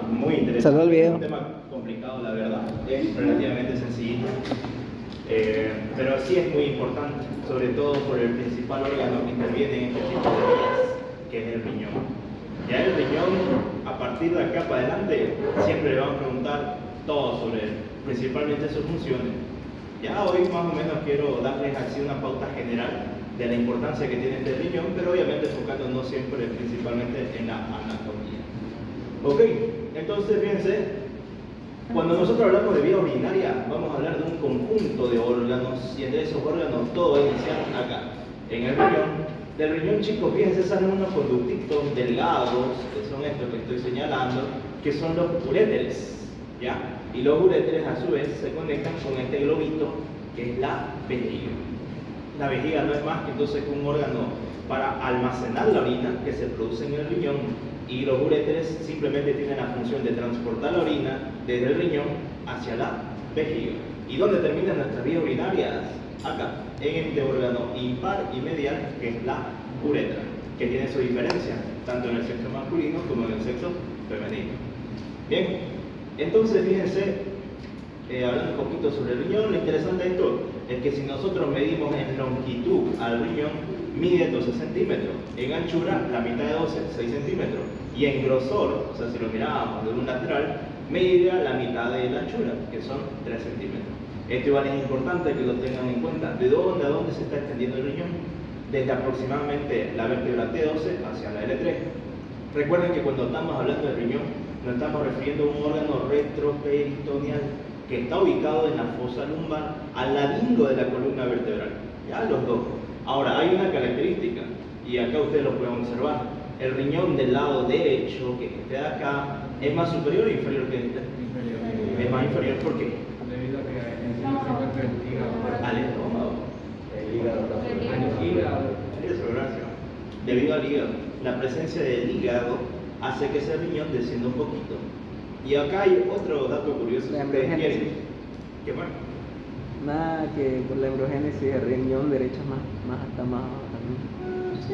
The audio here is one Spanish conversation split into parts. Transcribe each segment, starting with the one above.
muy interesante. Salud al video. Es un tema complicado, la verdad. Es relativamente sencillito. Pero sí es muy importante, sobre todo por el principal órgano que interviene en este tipo de vías, que es el riñón. Ya el riñón, a partir de acá para adelante, siempre le van a preguntar todo sobre él, principalmente sus funciones. Ya hoy más o menos quiero darles así una pauta general de la importancia que tiene este riñón, pero obviamente enfocándonos siempre principalmente en la anatomía. Ok, entonces fíjense, cuando nosotros hablamos de vía urinaria, vamos a hablar de un conjunto de órganos, y entre esos órganos todo va a iniciar acá, en el riñón. Del riñón, chicos, fíjense, salen unos conductitos delgados, que son estos que estoy señalando, que son los uréteres, ¿ya? Y los uréteres a su vez se conectan con este globito, que es la vejiga. La vejiga no es más que entonces un órgano para almacenar la orina que se produce en el riñón, y los uréteres simplemente tienen la función de transportar la orina desde el riñón hacia la vejiga. ¿Y dónde terminan nuestras vías urinarias? Acá, en este órgano impar y medial, que es la uretra, que tiene su diferencia, tanto en el sexo masculino como en el sexo femenino. Bien, entonces fíjense, hablando un poquito sobre el riñón, lo interesante de esto es que si nosotros medimos en longitud al riñón, mide 12 centímetros, en anchura la mitad de 12, 6 centímetros, y en grosor, o sea, si lo mirábamos de un lateral, mediría la mitad de la anchura, que son 3 centímetros. Esto igual es importante que lo tengan en cuenta. ¿De dónde a dónde se está extendiendo el riñón? Desde aproximadamente la vértebra T12 hacia la L3. Recuerden que cuando estamos hablando del riñón, nos estamos refiriendo a un órgano retroperitoneal que está ubicado en la fosa lumbar, al ladito de la columna vertebral. Ya los dos. Ahora, hay una característica, y acá ustedes lo pueden observar. El riñón del lado derecho, que esté de acá, ¿es más superior o inferior que este? Inferior. Es más inferior, ¿por qué? Debido a que se encuentra el hígado. Al estómago. El hígado. Eso, gracias. Debido al hígado. La presencia del hígado hace que ese riñón descienda un poquito. Y acá hay otro dato curioso, si ustedes quieren. ¿Qué fue? Nada, que por la embriogénesis el riñón derecho está más abajo también. Sí.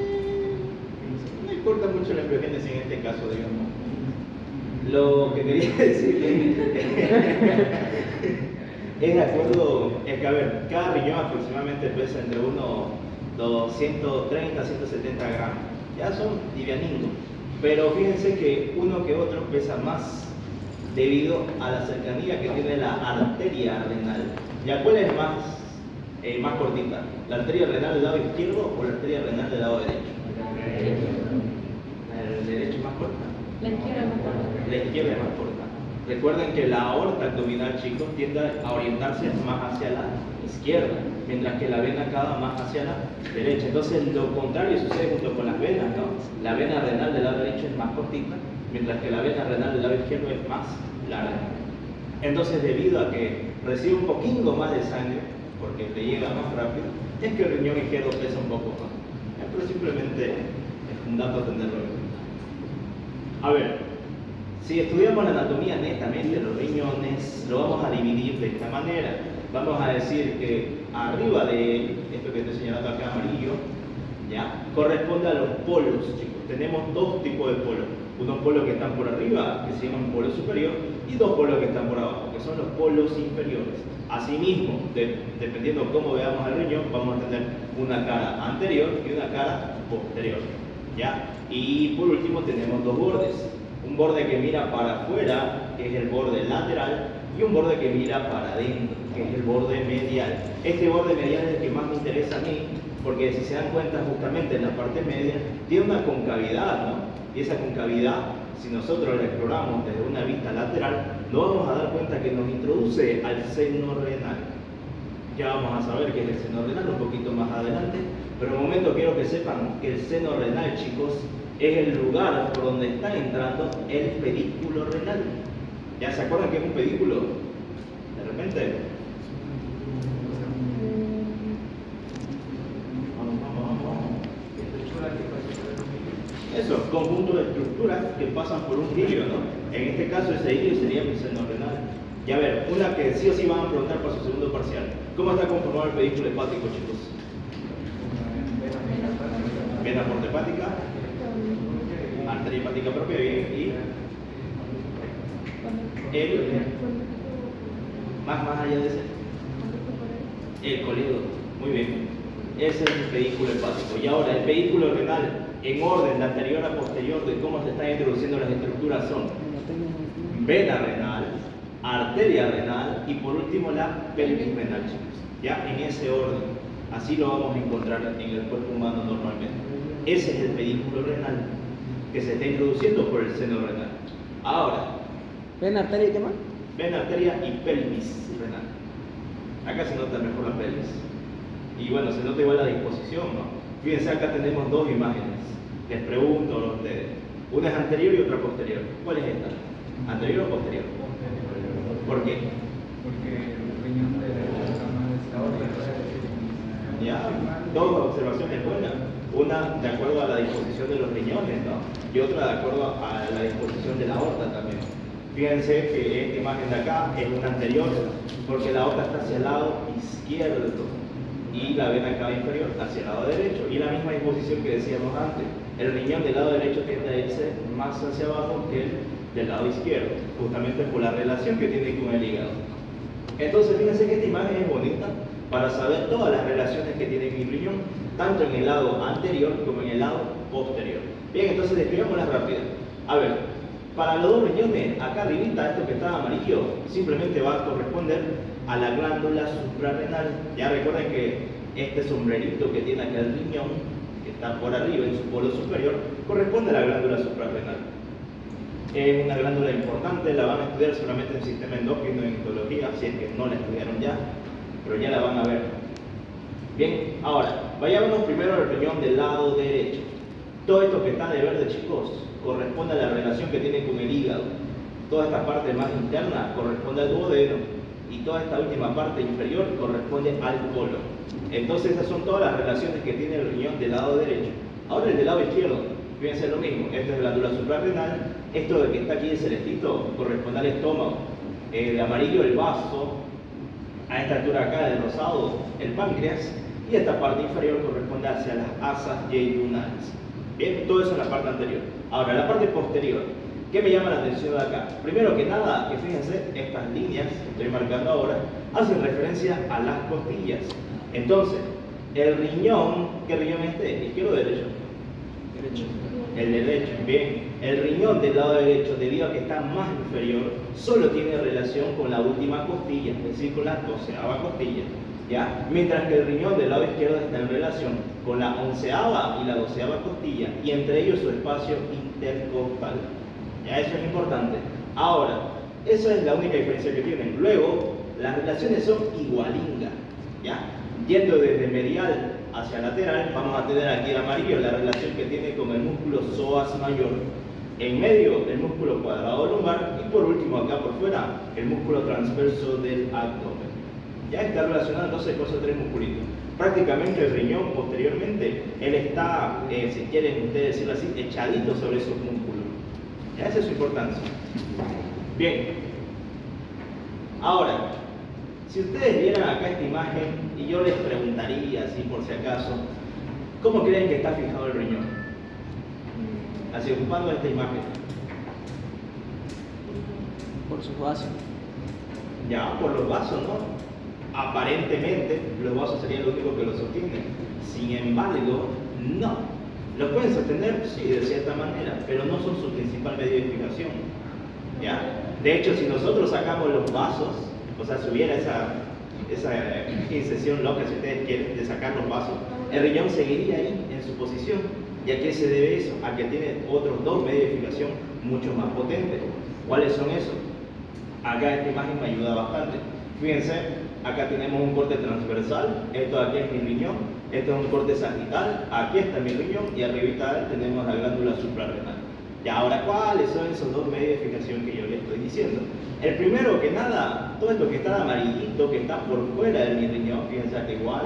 No importa mucho la embriogénesis en este caso, digamos. Lo que quería decir es de acuerdo, es que a ver, cada riñón aproximadamente pesa entre unos 230 170 gramos. Ya son livianitos. Pero fíjense que uno que otro pesa más debido a la cercanía que tiene la arteria renal. ¿Ya cuál es más cortita? ¿La arteria renal del lado izquierdo o la arteria renal del lado derecho? El derecho es más corta. La izquierda es más corta. La izquierda es más corta. Recuerden que la aorta abdominal, chicos, tiende a orientarse más hacia la izquierda, mientras que la vena cava más hacia la derecha. Entonces, lo contrario sucede junto con las venas, ¿no? La vena renal del lado derecho es más cortita, mientras que la vena renal del lado izquierdo es más larga. Entonces, debido a que recibe un poquito más de sangre, porque le llega más rápido, es que el riñón izquierdo pesa un poco más. Pero simplemente es un dato a tenerlo en cuenta. A ver, si estudiamos la anatomía netamente, los riñones, lo vamos a dividir de esta manera. Vamos a decir que arriba de esto que estoy señalando acá amarillo, ¿ya? Corresponde a los polos, chicos. Tenemos dos tipos de polos. Unos polos que están por arriba, que se llaman polo superior, y dos polos que están por abajo, que son los polos inferiores. Asimismo, dependiendo cómo veamos el riñón, vamos a tener una cara anterior y una cara posterior, ¿ya? Y por último tenemos dos bordes. Un borde que mira para afuera, que es el borde lateral, y un borde que mira para adentro, que es el borde medial. Este borde medial es el que más me interesa a mí, porque si se dan cuenta justamente en la parte media, tiene una concavidad, ¿no? Y esa concavidad, si nosotros la exploramos desde una vista lateral, nos vamos a dar cuenta que nos introduce al seno renal. Ya vamos a saber qué es el seno renal un poquito más adelante, pero de momento quiero que sepan que el seno renal, chicos, es el lugar por donde está entrando el pedículo renal. ¿Ya se acuerdan qué es un pedículo? De repente. Eso, conjunto de estructuras que pasan por un hilio, ¿no? En este caso ese hilio sería mi seno renal. Y a ver, una que sí o sí van a preguntar para su segundo parcial. ¿Cómo está conformado el pedículo hepático, chicos? Vena porta hepática, arteria hepática propia y más allá de ese, el colédoco, muy bien. Ese es el pedículo hepático. Y ahora, el pedículo renal, en orden de anterior a posterior de cómo se están introduciendo las estructuras, son vena renal, arteria renal y por último la pelvis renal, chicos. Ya en ese orden. Así lo vamos a encontrar en el cuerpo humano normalmente. Ese es el pedículo renal que se está introduciendo por el seno renal. Ahora, ¿Ven arteria y qué más? vena, arteria y pelvis renal. Acá se nota mejor la pelvis. Y bueno, se nota igual la disposición, ¿no? Fíjense, acá tenemos dos imágenes. Les pregunto a ustedes. Una es anterior y otra posterior. ¿Cuál es esta? ¿Anterior o posterior? ¿Por qué? Porque el riñón de la más desahogada. Ya, dos observaciones buenas. Una de acuerdo a la disposición de los riñones, ¿no? Y otra de acuerdo a la disposición de la aorta también. Fíjense que esta imagen de acá es una anterior, porque la aorta está hacia el lado izquierdo y la vena cava inferior hacia el lado derecho. Y la misma disposición que decíamos antes, el riñón del lado derecho tiende a irse más hacia abajo que el del lado izquierdo, justamente por la relación que tiene con el hígado. Entonces, fíjense que esta imagen es bonita para saber todas las relaciones que tiene mi riñón, tanto en el lado anterior como en el lado posterior. Bien, entonces describámoslas rápido. A ver, para los dos riñones, acá arribita, esto que está amarillo, simplemente va a corresponder a la glándula suprarrenal. Ya recuerden que este sombrerito que tiene acá el riñón, que está por arriba en su polo superior, corresponde a la glándula suprarrenal. Es una glándula importante, la van a estudiar solamente en sistema endocrino y en histología, si es que no la estudiaron ya, pero ya la van a ver. Bien, ahora, vayámonos primero al riñón del lado derecho. Todo esto que está de verde, chicos, corresponde a la relación que tiene con el hígado. Toda esta parte más interna corresponde al duodeno y toda esta última parte inferior corresponde al colon. Entonces esas son todas las relaciones que tiene el riñón del lado derecho. Ahora el del lado izquierdo, fíjense lo mismo, esta es glándula suprarrenal, esto de que está aquí el celestito corresponde al estómago, de amarillo el vaso, a esta altura acá del rosado el páncreas y esta parte inferior corresponde hacia las asas yeyunales. Bien, todo eso en la parte anterior. Ahora, la parte posterior, ¿qué me llama la atención de acá? Primero que nada, que fíjense, estas líneas que estoy marcando ahora hacen referencia a las costillas. Entonces, el riñón, ¿qué riñón es este? ¿Izquierdo o derecho? Derecho. El derecho, bien. El riñón del lado derecho, debido a que está más inferior, solo tiene relación con la última costilla, es decir, con la 12ª costilla. ¿Ya? Mientras que el riñón del lado izquierdo está en relación con la 11ª y la 12ª costilla, y entre ellos su espacio intercostal. ¿Ya? Eso es importante. Ahora, esa es la única diferencia que tienen. Luego, las relaciones son igualingas. ¿Ya? Yendo desde medial hacia lateral, vamos a tener aquí el amarillo, la relación que tiene con el músculo psoas mayor. En medio, el músculo cuadrado lumbar, y por último, acá por fuera, el músculo transverso del abdomen. Ya está relacionado entonces con esos tres musculitos. Prácticamente el riñón posteriormente, él está, si quieren ustedes decirlo así, echadito sobre esos músculos. Ya esa es su importancia. Bien. Ahora, si ustedes vieran acá esta imagen y yo les preguntaría, así por si acaso, ¿cómo creen que está fijado el riñón? Así ocupando esta imagen. Por sus vasos. Ya, por los vasos, ¿no? Aparentemente, los vasos serían lo único que lo sostienen. Sin embargo, no. Los pueden sostener, sí, de cierta manera, pero no son su principal medio de fijación. ¿Ya? De hecho, si nosotros sacamos los vasos, o sea, si hubiera esa incisión loca, si ustedes quieren, de sacar los vasos, el riñón seguiría ahí en su posición. ¿Y a qué se debe eso? A que tiene otros dos medios de fijación mucho más potentes. ¿Cuáles son esos? Acá esta imagen me ayuda bastante. Fíjense, acá tenemos un corte transversal, esto de aquí es mi riñón, esto es un corte sagital, aquí está mi riñón y arribita tenemos la glándula suprarrenal. Y ahora, ¿cuáles son esos dos medios de fijación que yo les estoy diciendo? El primero que nada, todo esto que está amarillito, que está por fuera de mi riñón, fíjense que igual,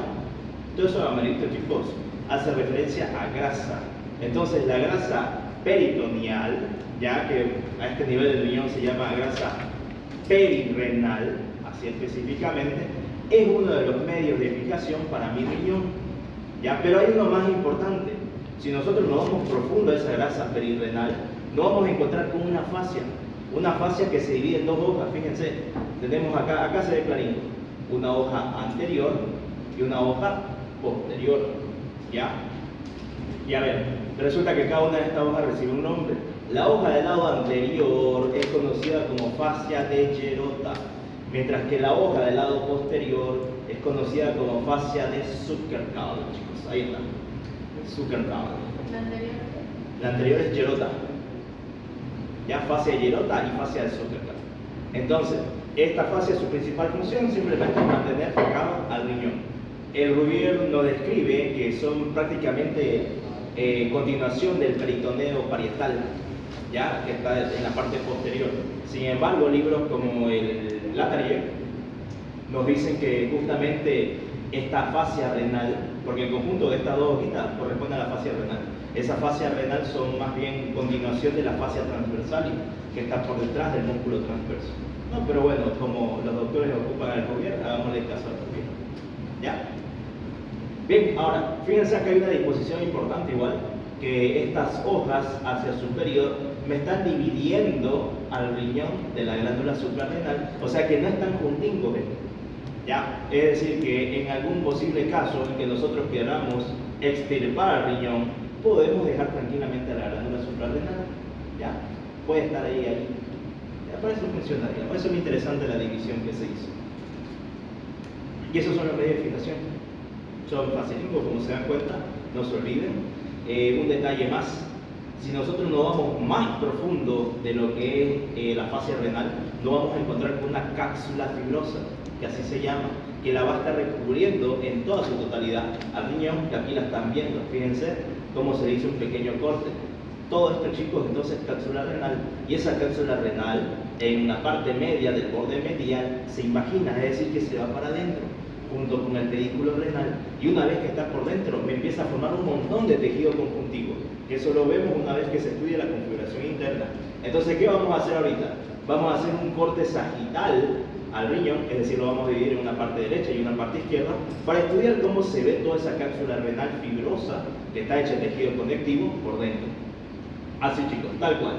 todo eso amarillito, chicos, hace referencia a grasa. Entonces la grasa peritoneal, ya que a este nivel del riñón se llama grasa perirrenal, así específicamente, es uno de los medios de fijación para mi riñón. ¿Ya? Pero hay uno más importante. Si nosotros nos vamos profundo a esa grasa perirrenal, nos vamos a encontrar con una fascia. Una fascia que se divide en dos hojas, fíjense. Tenemos acá se ve clarito, una hoja anterior y una hoja posterior. ¿Ya? Y a ver, resulta que cada una de estas hojas recibe un nombre. La hoja del lado anterior es conocida como fascia de Gerota, mientras que la hoja del lado posterior es conocida como fascia de Zuckerkabel, chicos. Ahí está, Zuckerkabel. La anterior es Gerota. Ya, fascia de Gerota y fascia de Zuckerkabel. Entonces, esta fascia, su principal función simplemente es mantener fijado al riñón. El Rubier nos describe que son prácticamente continuación del peritoneo parietal, ya que está en la parte posterior. Sin embargo, libros como el Latarier nos dicen que justamente esta fascia renal, porque el conjunto de estas dos hojitas corresponde a la fascia renal, esa fascia renal son más bien continuación de la fascia transversal que está por detrás del músculo transverso. No, pero bueno, como los doctores ocupan el Rubier, hagámosle caso al Rubier. ¿Ya? Bien, ahora, fíjense que hay una disposición importante igual, que estas hojas hacia el superior me están dividiendo al riñón de la glándula suprarrenal, o sea que no están juntingos, ¿ya? Es decir, que en algún posible caso en que nosotros queramos extirpar al riñón, podemos dejar tranquilamente a la glándula suprarrenal, ¿ya? Puede estar ahí. Ya, para eso funcionaría, por eso es muy interesante la división que se hizo. Y esos son los medios de filtración. Son facilitos, como se dan cuenta, no se olviden. Un detalle más, si nosotros no vamos más profundo de lo que es la fascia renal, no vamos a encontrar con una cápsula fibrosa, que así se llama, que la va a estar recubriendo en toda su totalidad al riñón, que aquí la están viendo. Fíjense cómo se hizo un pequeño corte. Todo esto, chicos, entonces cápsula renal, y esa cápsula renal en la parte media del borde medial se imagina, es decir, que se va para adentro junto con el pedículo renal, y una vez que está por dentro me empieza a formar un montón de tejido conjuntivo, que eso lo vemos una vez que se estudia la configuración interna. Entonces, ¿qué vamos a hacer ahorita? Vamos a hacer un corte sagital al riñón, es decir, lo vamos a dividir en una parte derecha y una parte izquierda, para estudiar cómo se ve toda esa cápsula renal fibrosa que está hecha de tejido conectivo por dentro. Así, chicos, tal cual.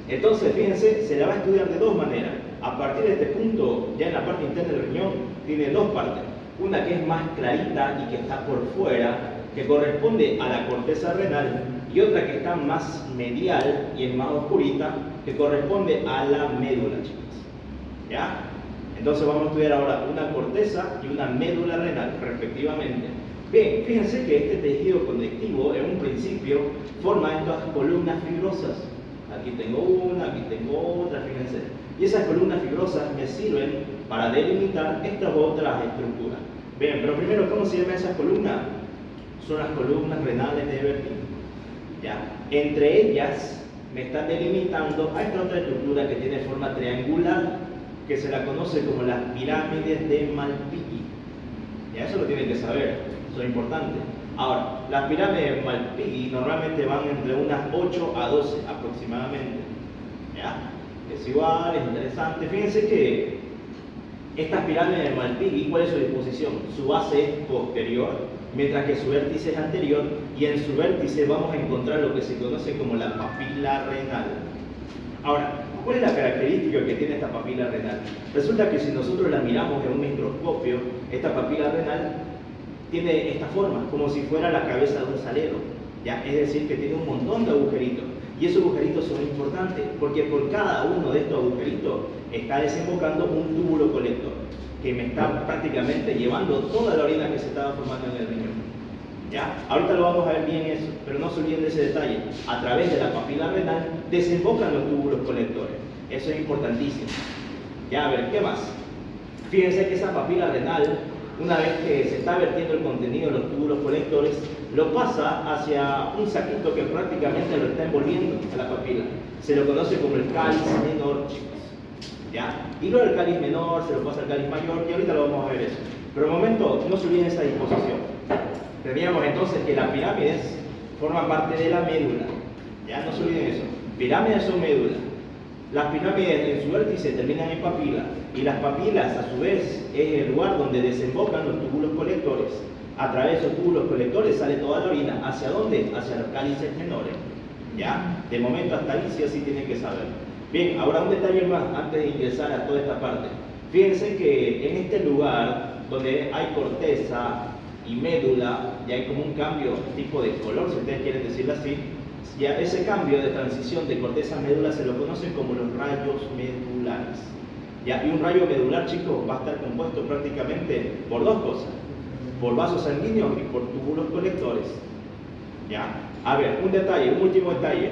Entonces, fíjense, se la va a estudiar de dos maneras. A partir de este punto, ya en la parte interna del riñón, tiene dos partes. Una que es más clarita y que está por fuera, que corresponde a la corteza renal, y otra que está más medial y es más oscurita, que corresponde a la médula, chicos. ¿Ya? Entonces vamos a estudiar ahora una corteza y una médula renal, respectivamente. Bien, fíjense que este tejido conectivo, en un principio, forma estas columnas fibrosas. Aquí tengo una, aquí tengo otra, fíjense. Y esas columnas fibrosas me sirven para delimitar estas otras estructuras. Bien, pero primero, ¿cómo se llaman esas columnas? Son las columnas renales de Bertin. ¿Ya? Entre ellas me están delimitando a esta otra estructura que tiene forma triangular, que se la conoce como las pirámides de Malpighi. Ya, eso lo tienen que saber, eso es importante. Ahora, las pirámides de Malpighi normalmente van entre unas 8 a 12 aproximadamente. ¿Ya? Es igual, es interesante. Fíjense que estas pirámides de Malpighi, ¿cuál es su disposición? Su base es posterior, mientras que su vértice es anterior, y en su vértice vamos a encontrar lo que se conoce como la papila renal. Ahora, ¿cuál es la característica que tiene esta papila renal? Resulta que si nosotros la miramos en un microscopio, esta papila renal tiene esta forma, como si fuera la cabeza de un salero, ¿ya? Es decir, que tiene un montón de agujeritos. Y esos agujeritos son importantes, porque por cada uno de estos agujeritos está desembocando un túbulo colector, que me está prácticamente llevando toda la orina que se estaba formando en el riñón. ¿Ya? Ahorita lo vamos a ver bien eso, pero no se olviden de ese detalle. A través de la papila renal desembocan los túbulos colectores. Eso es importantísimo. Ya, a ver, ¿qué más? Fíjense que esa papila renal, una vez que se está vertiendo el contenido de los túbulos colectores, lo pasa hacia un saquito que prácticamente lo está envolviendo a la papila. Se lo conoce como el cáliz menor, chicos. ¿Ya? Y luego el cáliz menor se lo pasa al cáliz mayor, y ahorita lo vamos a ver eso. Pero de momento, no se olviden esa disposición. Teníamos entonces que las pirámides forman parte de la médula. Ya, no se olviden eso. Pirámides o médula. Las pirámides en su vértice terminan en papila, y las papilas a su vez es el lugar donde desembocan los túbulos colectores. A través de esos túbulos colectores sale toda la orina. ¿Hacia dónde? Hacia los cálices menores. ¿Ya? De momento hasta ahí sí o sí tienen que saber. Bien, ahora un detalle más antes de ingresar a toda esta parte. Fíjense que en este lugar donde hay corteza y médula, ya hay como un cambio tipo de color, si ustedes quieren decirlo así. Ya ese cambio de transición de corteza a médula se lo conocen como los rayos medulares. ¿Ya? Y un rayo medular, chicos, va a estar compuesto prácticamente por dos cosas: por vasos sanguíneos y por túbulos colectores. ¿Ya? A ver, un detalle, un último detalle.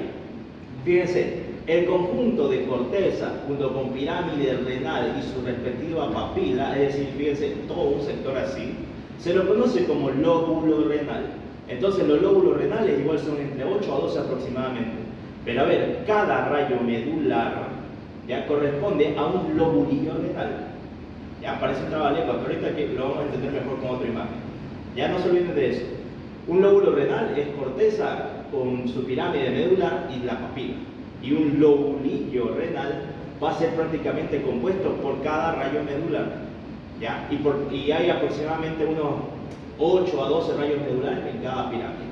Fíjense, el conjunto de corteza junto con pirámide renal y su respectiva papila, es decir, fíjense, todo un sector así, se lo conoce como lóbulo renal. Entonces los lóbulos renales igual son entre 8 a 12 aproximadamente. Pero a ver, cada rayo medular ya corresponde a un lobulillo renal. Ya parece un trabalengua, pero ahorita que lo vamos a entender mejor con otra imagen. Ya no se olviden de eso. Un lóbulo renal es corteza con su pirámide medular y la papila. Y un lobulillo renal va a ser prácticamente compuesto por cada rayo medular. ¿Ya? Y hay aproximadamente unos 8 a 12 rayos medulares en cada pirámide.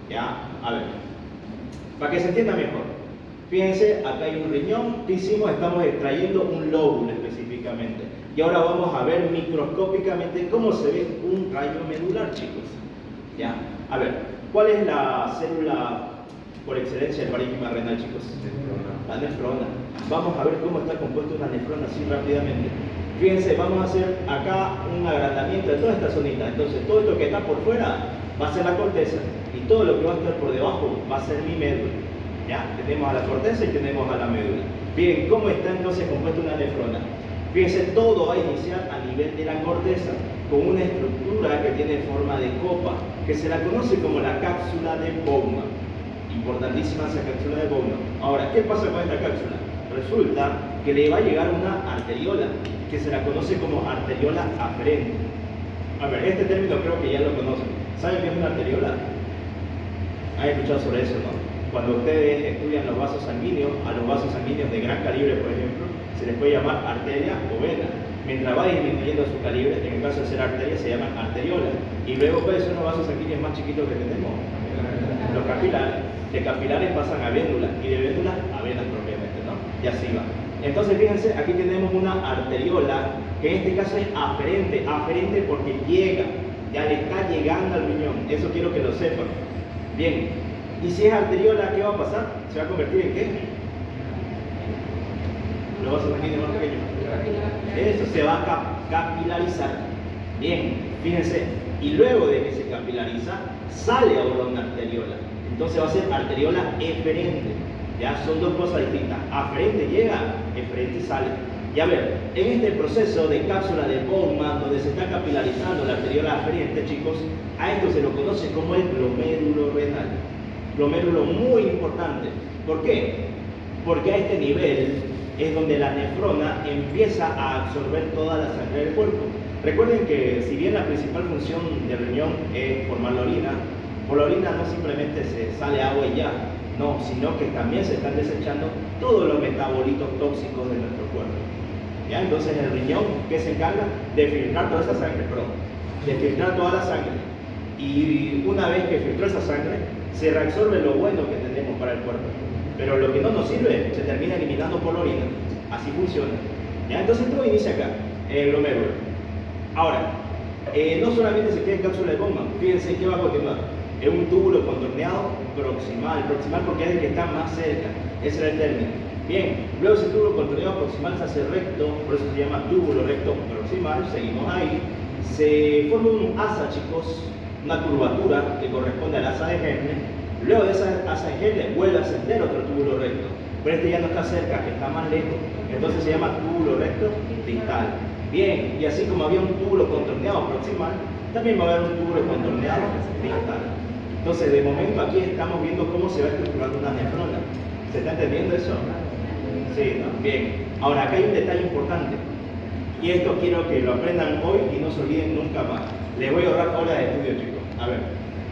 ¿Ya? A ver, para que se entienda mejor. Fíjense, acá hay un riñón. ¿Qué hicimos? Estamos extrayendo un lóbulo específicamente. Y ahora vamos a ver microscópicamente cómo se ve un rayo medular, chicos. ¿Ya? A ver, ¿cuál es la célula por excelencia del parénquima renal, chicos? La nefrona. Vamos a ver cómo está compuesta una nefrona así rápidamente. Fíjense, vamos a hacer acá un agrandamiento de toda esta zonita. Entonces, todo esto que está por fuera va a ser la corteza y todo lo que va a estar por debajo va a ser mi médula. ¿Ya? Tenemos a la corteza y tenemos a la médula. Bien, ¿cómo está entonces compuesta una nefrona? Fíjense, todo va a iniciar a nivel de la corteza con una estructura que tiene forma de copa, que se la conoce como la cápsula de Bowman. Importantísima esa cápsula de Bowman. Ahora, ¿qué pasa con esta cápsula? Resulta que le va a llegar una arteriola, que se la conoce como arteriola aferente. A ver, este término creo que ya lo conocen. ¿Saben qué es una arteriola? ¿Han escuchado sobre eso, no? Cuando ustedes estudian los vasos sanguíneos, a los vasos sanguíneos de gran calibre, por ejemplo, se les puede llamar arteria o vena. Mientras va disminuyendo su calibre, en el caso de ser arteria, se llaman arteriola. Y luego, ¿cuáles son los vasos sanguíneos más chiquitos que tenemos? Los capilares. De capilares pasan a vénulas y de vénulas a venas propiamente, ¿no? Y así va. Entonces, fíjense, aquí tenemos una arteriola que en este caso es aferente. Aferente porque llega, ya le está llegando al riñón. Eso quiero que lo sepan. Bien, y si es arteriola, ¿qué va a pasar? ¿Se va a convertir en qué? Los vasos sanguíneos más pequeños. Eso se va a capilarizar. Bien, fíjense, y luego de que se capilariza, sale ahora una arteriola. Entonces va a ser arteriola eferente. Ya son dos cosas distintas. Aferente llega, eferente sale. Y a ver, en este proceso de cápsula de Bowman, donde se está capilarizando la arteriola aferente, chicos, a esto se lo conoce como el glomérulo renal. Glomérulo muy importante. ¿Por qué? Porque a este nivel es donde la nefrona empieza a absorber toda la sangre del cuerpo. Recuerden que si bien la principal función del riñón es formar la orina, por la orina no simplemente se sale agua y ya, no, sino que también se están desechando todos los metabolitos tóxicos de nuestro cuerpo. ¿Ya? Entonces el riñón, ¿qué se encarga? De filtrar toda esa sangre, de filtrar toda la sangre. Y una vez que filtró esa sangre, se reabsorbe lo bueno que tenemos para el cuerpo. Pero lo que no nos sirve, se termina eliminando por la orina. Así funciona. ¿Ya? Entonces todo inicia acá, en el glomérulo. Ahora, no solamente se queda en cápsula de Bowman, fíjense que va a continuar. Es un túbulo contorneado proximal porque es el que está más cerca, ese era el término. Bien, luego ese túbulo contorneado proximal se hace recto, por eso se llama túbulo recto proximal, seguimos ahí. Se forma un asa, chicos, una curvatura que corresponde al asa de Henle. Luego de esa asa de Henle vuelve a ascender otro túbulo recto, pero este ya no está cerca, está más lejos, entonces se llama túbulo recto distal. Bien, y así como había un túbulo contorneado proximal, también va a haber un túbulo contorneado distal. Entonces, de momento aquí estamos viendo cómo se va estructurando una nefrona. ¿Se está entendiendo eso? Sí, ¿no? Bien. Ahora, acá hay un detalle importante. Y esto quiero que lo aprendan hoy y no se olviden nunca más. Les voy a ahorrar horas de estudio, chicos. A ver,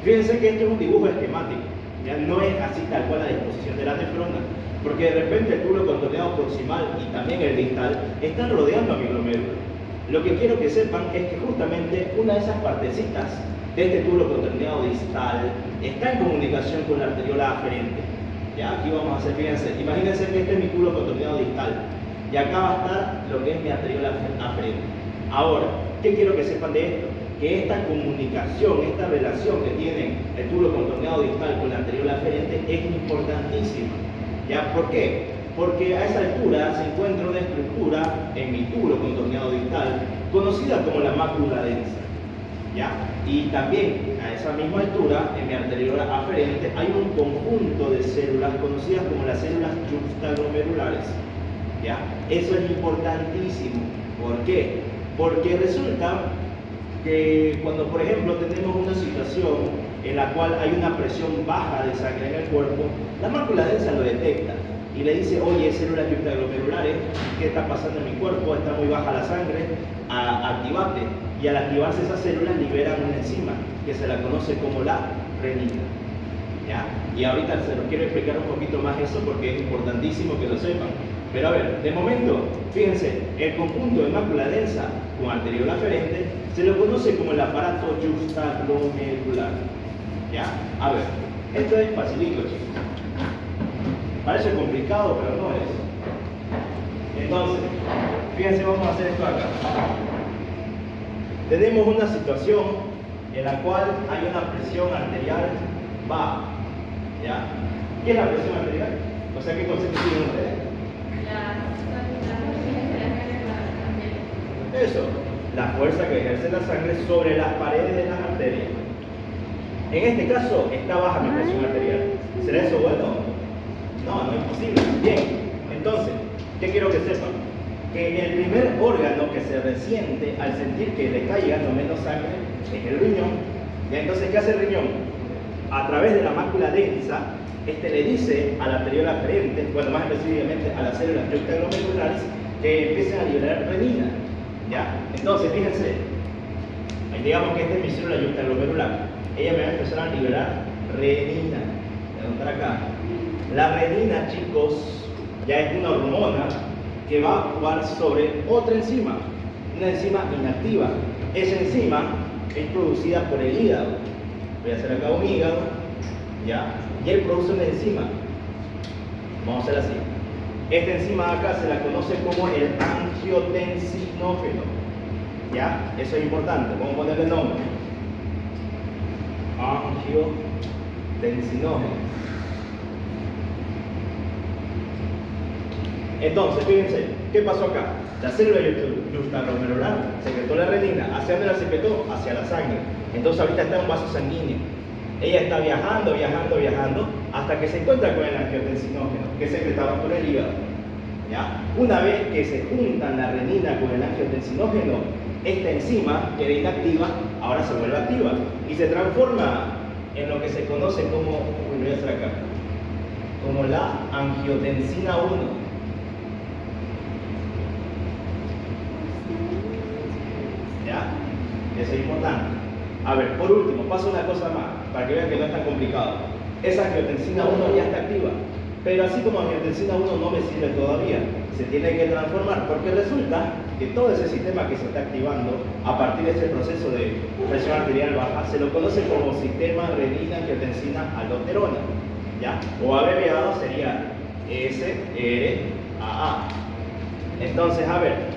fíjense que esto es un dibujo esquemático. Ya no es así tal cual la disposición de la nefrona. Porque de repente el túbulo contorneado proximal y también el distal están rodeando a mi glomérulo. Lo que quiero que sepan es que justamente una de esas partecitas de este túbulo contorneado distal está en comunicación con la arteriola aferente. Ya, aquí vamos a hacer, fíjense, imagínense que este es mi culo contorneado distal. Y acá va a estar lo que es mi arteriola aferente. Ahora, ¿qué quiero que sepan de esto? Que esta comunicación, esta relación que tienen el tubo contorneado distal con la arteriola aferente es importantísima. ¿Ya? ¿Por qué? Porque a esa altura se encuentra una estructura en mi tubo contorneado distal conocida como la mácula densa. ¿Ya? Y también a esa misma altura, en mi arteriola aferente, hay un conjunto de células conocidas como las células juxtaglomerulares. ¿Ya? Eso es importantísimo. ¿Por qué? Porque resulta que cuando, por ejemplo, tenemos una situación en la cual hay una presión baja de sangre en el cuerpo, la mácula densa lo detecta y le dice, oye, células juxtaglomerulares, ¿qué está pasando en mi cuerpo? Está muy baja la sangre, activate. Y al activarse esas células liberan una enzima que se la conoce como la renina. ¿Ya? Y ahorita se los quiero explicar un poquito más eso porque es importantísimo que lo sepan. Pero a ver, de momento, fíjense, el conjunto de mácula densa con arteriola aferente se lo conoce como el aparato juxtaglomerular. ¿Ya? A ver, esto es facilito, chicos. Parece complicado, pero no es. Entonces, fíjense, vamos a hacer esto acá. Tenemos una situación en la cual hay una presión arterial baja. ¿Ya? ¿Qué es la presión arterial? O sea, ¿qué concepto tienen ustedes? Eso, la fuerza que ejerce la sangre sobre las paredes de las arterias. En este caso, está baja mi presión arterial. ¿Será eso bueno? No, no es posible. Bien, entonces, ¿qué quiero que sepan? Que el primer órgano que se resiente al sentir que le está llegando menos sangre es el riñón. ¿Ya? Entonces, ¿qué hace el riñón? A través de la mácula densa, le dice a la arteriola aferente, bueno, más específicamente a las células juxtaglomerulares, que empiecen a liberar renina. ¿Ya? Entonces, fíjense, digamos que esta es mi célula juxtaglomerular. Ella me va a empezar a liberar renina. Voy a anotar acá. La renina, chicos, ya es una hormona que va a actuar sobre otra enzima, una enzima inactiva. Esa enzima es producida por el hígado. Voy a hacer acá un hígado, ¿ya? Y él produce una enzima. Vamos a hacer así. Esta enzima de acá se la conoce como el angiotensinógeno. ¿Ya? Eso es importante. Vamos a ponerle nombre. Angiotensinógeno. Entonces, fíjense, ¿qué pasó acá? La célula juxtaglomerular secretó la renina. ¿Hacia dónde la secretó? Hacia la sangre. Entonces, ahorita está en un vaso sanguíneo. Ella está viajando, hasta que se encuentra con el angiotensinógeno, que es secretado por el hígado. ¿Ya? Una vez que se juntan la renina con el angiotensinógeno, esta enzima, que era inactiva, ahora se vuelve activa y se transforma en lo que se conoce como, voy a hacer acá, como la angiotensina 1. ¿Ya? Eso es importante. A ver, por último, paso una cosa más, para que vean que no es tan complicado. Esa angiotensina 1 ya está activa, pero así como angiotensina 1 no me sirve todavía, se tiene que transformar, porque resulta que todo ese sistema que se está activando a partir de ese proceso de presión arterial baja, se lo conoce como sistema renina-angiotensina-aldosterona, ¿ya? O abreviado sería SRAA. Entonces, a ver,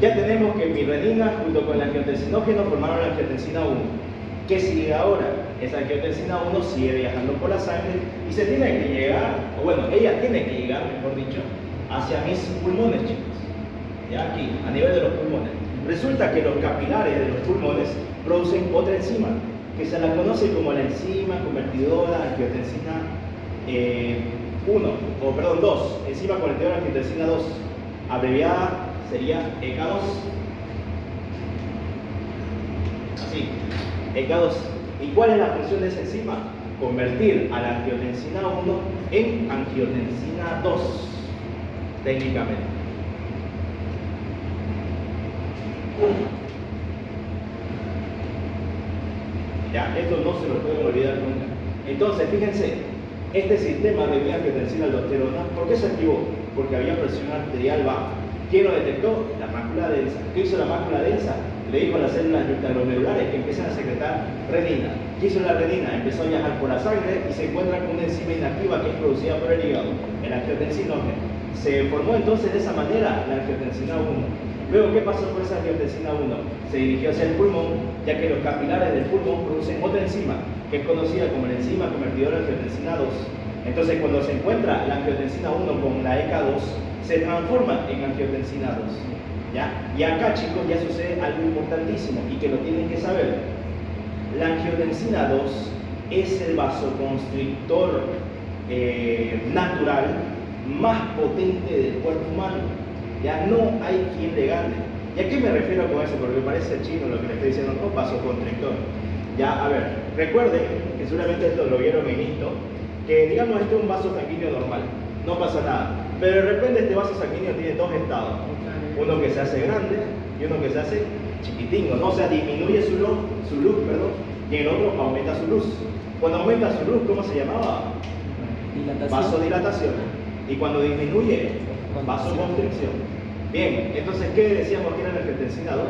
ya tenemos que mi renina junto con el angiotensinógeno formaron la angiotensina 1. ¿Qué sigue ahora? Esa angiotensina 1 sigue viajando por la sangre y se tiene que llegar, o bueno, ella tiene que llegar, mejor dicho, hacia mis pulmones, chicos. Ya aquí, a nivel de los pulmones. Resulta que los capilares de los pulmones producen otra enzima, que se la conoce como la enzima convertidora angiotensina 2, enzima convertidora angiotensina 2, abreviada sería ECA2. Así, ECA2. ¿Y cuál es la función de esa enzima? Convertir a la angiotensina 1 en angiotensina 2, técnicamente. Ya, esto no se lo pueden olvidar nunca. Entonces, fíjense, este sistema de angiotensina-aldosterona, ¿por qué se activó? Porque había presión arterial baja. ¿Quién lo detectó? La mácula densa. ¿Qué hizo la mácula densa? Le dijo a las células juxtaglomerulares que empiezan a secretar renina. ¿Qué hizo la renina? Empezó a viajar por la sangre y se encuentra con una enzima inactiva que es producida por el hígado, el angiotensinógeno. Se formó entonces de esa manera la angiotensina 1. Luego, ¿qué pasó con esa angiotensina 1? Se dirigió hacia el pulmón, ya que los capilares del pulmón producen otra enzima, que es conocida como la enzima convertidora de angiotensina 2. Entonces, cuando se encuentra la angiotensina 1 con la ECA2, se transforma en angiotensina 2. ¿Ya? Y acá, chicos, ya sucede algo importantísimo y que lo tienen que saber. La angiotensina 2 es el vasoconstrictor natural más potente del cuerpo humano. Ya no hay quien le gane. ¿Y a qué me refiero con eso? Porque me parece chino lo que le estoy diciendo, no, vasoconstrictor. Ya, a ver, recuerden que seguramente esto lo vieron en esto, que digamos este es un vaso sanguíneo normal, no pasa nada. Pero de repente este vaso sanguíneo tiene dos estados, uno que se hace grande y uno que se hace chiquitingo, ¿no? O sea, disminuye su luz, y el otro aumenta su luz. Cuando aumenta su luz, ¿cómo se llamaba? Vasodilatación. Y cuando disminuye, vasoconstricción. Bien, entonces, ¿qué decíamos que era la angiotensina 2?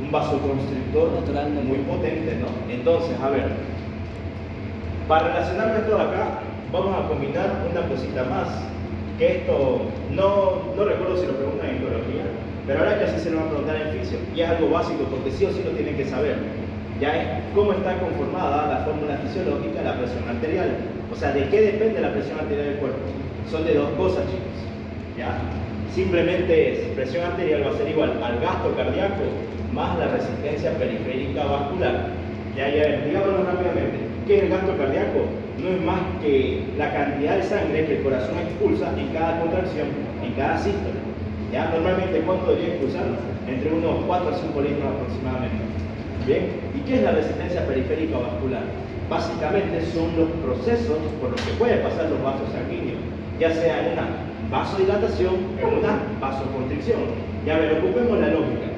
Un vasoconstrictor muy potente, ¿no? Entonces, a ver, para relacionar esto de acá, vamos a combinar una cosita más, que esto, no recuerdo si lo preguntan en biología, pero ahora que así se lo van a preguntar en fisio, y es algo básico, porque sí o sí lo tienen que saber. Ya es cómo está conformada la fórmula fisiológica de la presión arterial. O sea, ¿de qué depende la presión arterial del cuerpo? Son de dos cosas, chicos. ¿Ya? Simplemente es, presión arterial va a ser igual al gasto cardíaco más la resistencia periférica vascular. Ya, digámoslo rápidamente. ¿Qué es el gasto cardíaco? No es más que la cantidad de sangre que el corazón expulsa en cada contracción, en cada sístole. ¿Ya? Normalmente, ¿cuánto debería expulsar? Entre unos 4 a 5 litros aproximadamente. Bien, ¿y qué es la resistencia periférica vascular? Básicamente son los procesos por los que pueden pasar los vasos sanguíneos, ya sea en una vasodilatación o en una vasoconstricción. Ya ver, ocupemos la lógica.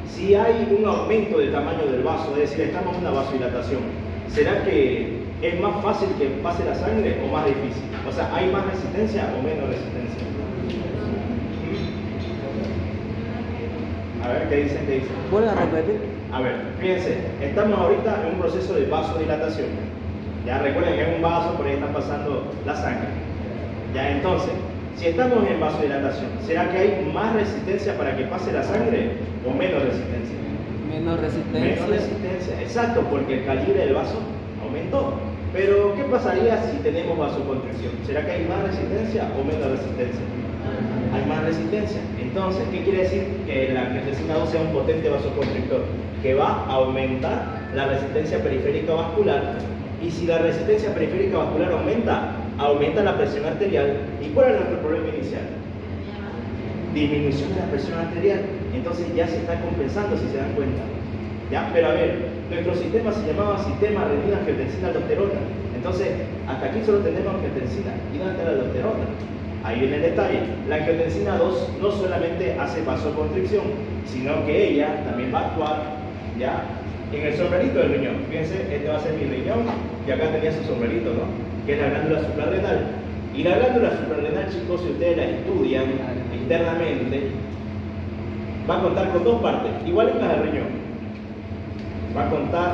Si hay un aumento del tamaño del vaso, es decir, estamos en una vasodilatación, ¿será que es más fácil que pase la sangre o más difícil? O sea, ¿hay más resistencia o menos resistencia? A ver, ¿qué dicen? ¿Vuelve a repetir? A ver, fíjense, estamos ahorita en un proceso de vasodilatación. Ya recuerden que es un vaso, por ahí está pasando la sangre. Ya, entonces, si estamos en vasodilatación, ¿será que hay más resistencia para que pase la sangre o menos resistencia? Menos resistencia. Menos resistencia, exacto, porque el calibre del vaso aumentó. Pero, ¿qué pasaría si tenemos vasoconstricción? ¿Será que hay más resistencia o menos resistencia? Hay más resistencia. Entonces, ¿qué quiere decir? Que la angiotensina 2 sea un potente vasoconstrictor, que va a aumentar la resistencia periférica vascular. Y si la resistencia periférica vascular aumenta la presión arterial. ¿Y cuál es nuestro problema inicial? Disminución de la presión arterial. Entonces ya se está compensando, si se dan cuenta. ¿Ya? Pero a ver, nuestro sistema se llamaba sistema renina angiotensina aldosterona. Entonces, hasta aquí solo tenemos angiotensina. ¿Y dónde está la aldosterona? Ahí viene el detalle. La angiotensina 2 no solamente hace vasoconstricción, sino que ella también va a actuar, ¿ya?, en el sombrerito del riñón. Fíjense, este va a ser mi riñón, y acá tenía su sombrerito, ¿no?, que es la glándula suprarrenal. Y la glándula suprarrenal, chicos, si ustedes la estudian internamente, va a contar con dos partes, igualitas al riñón. Va a contar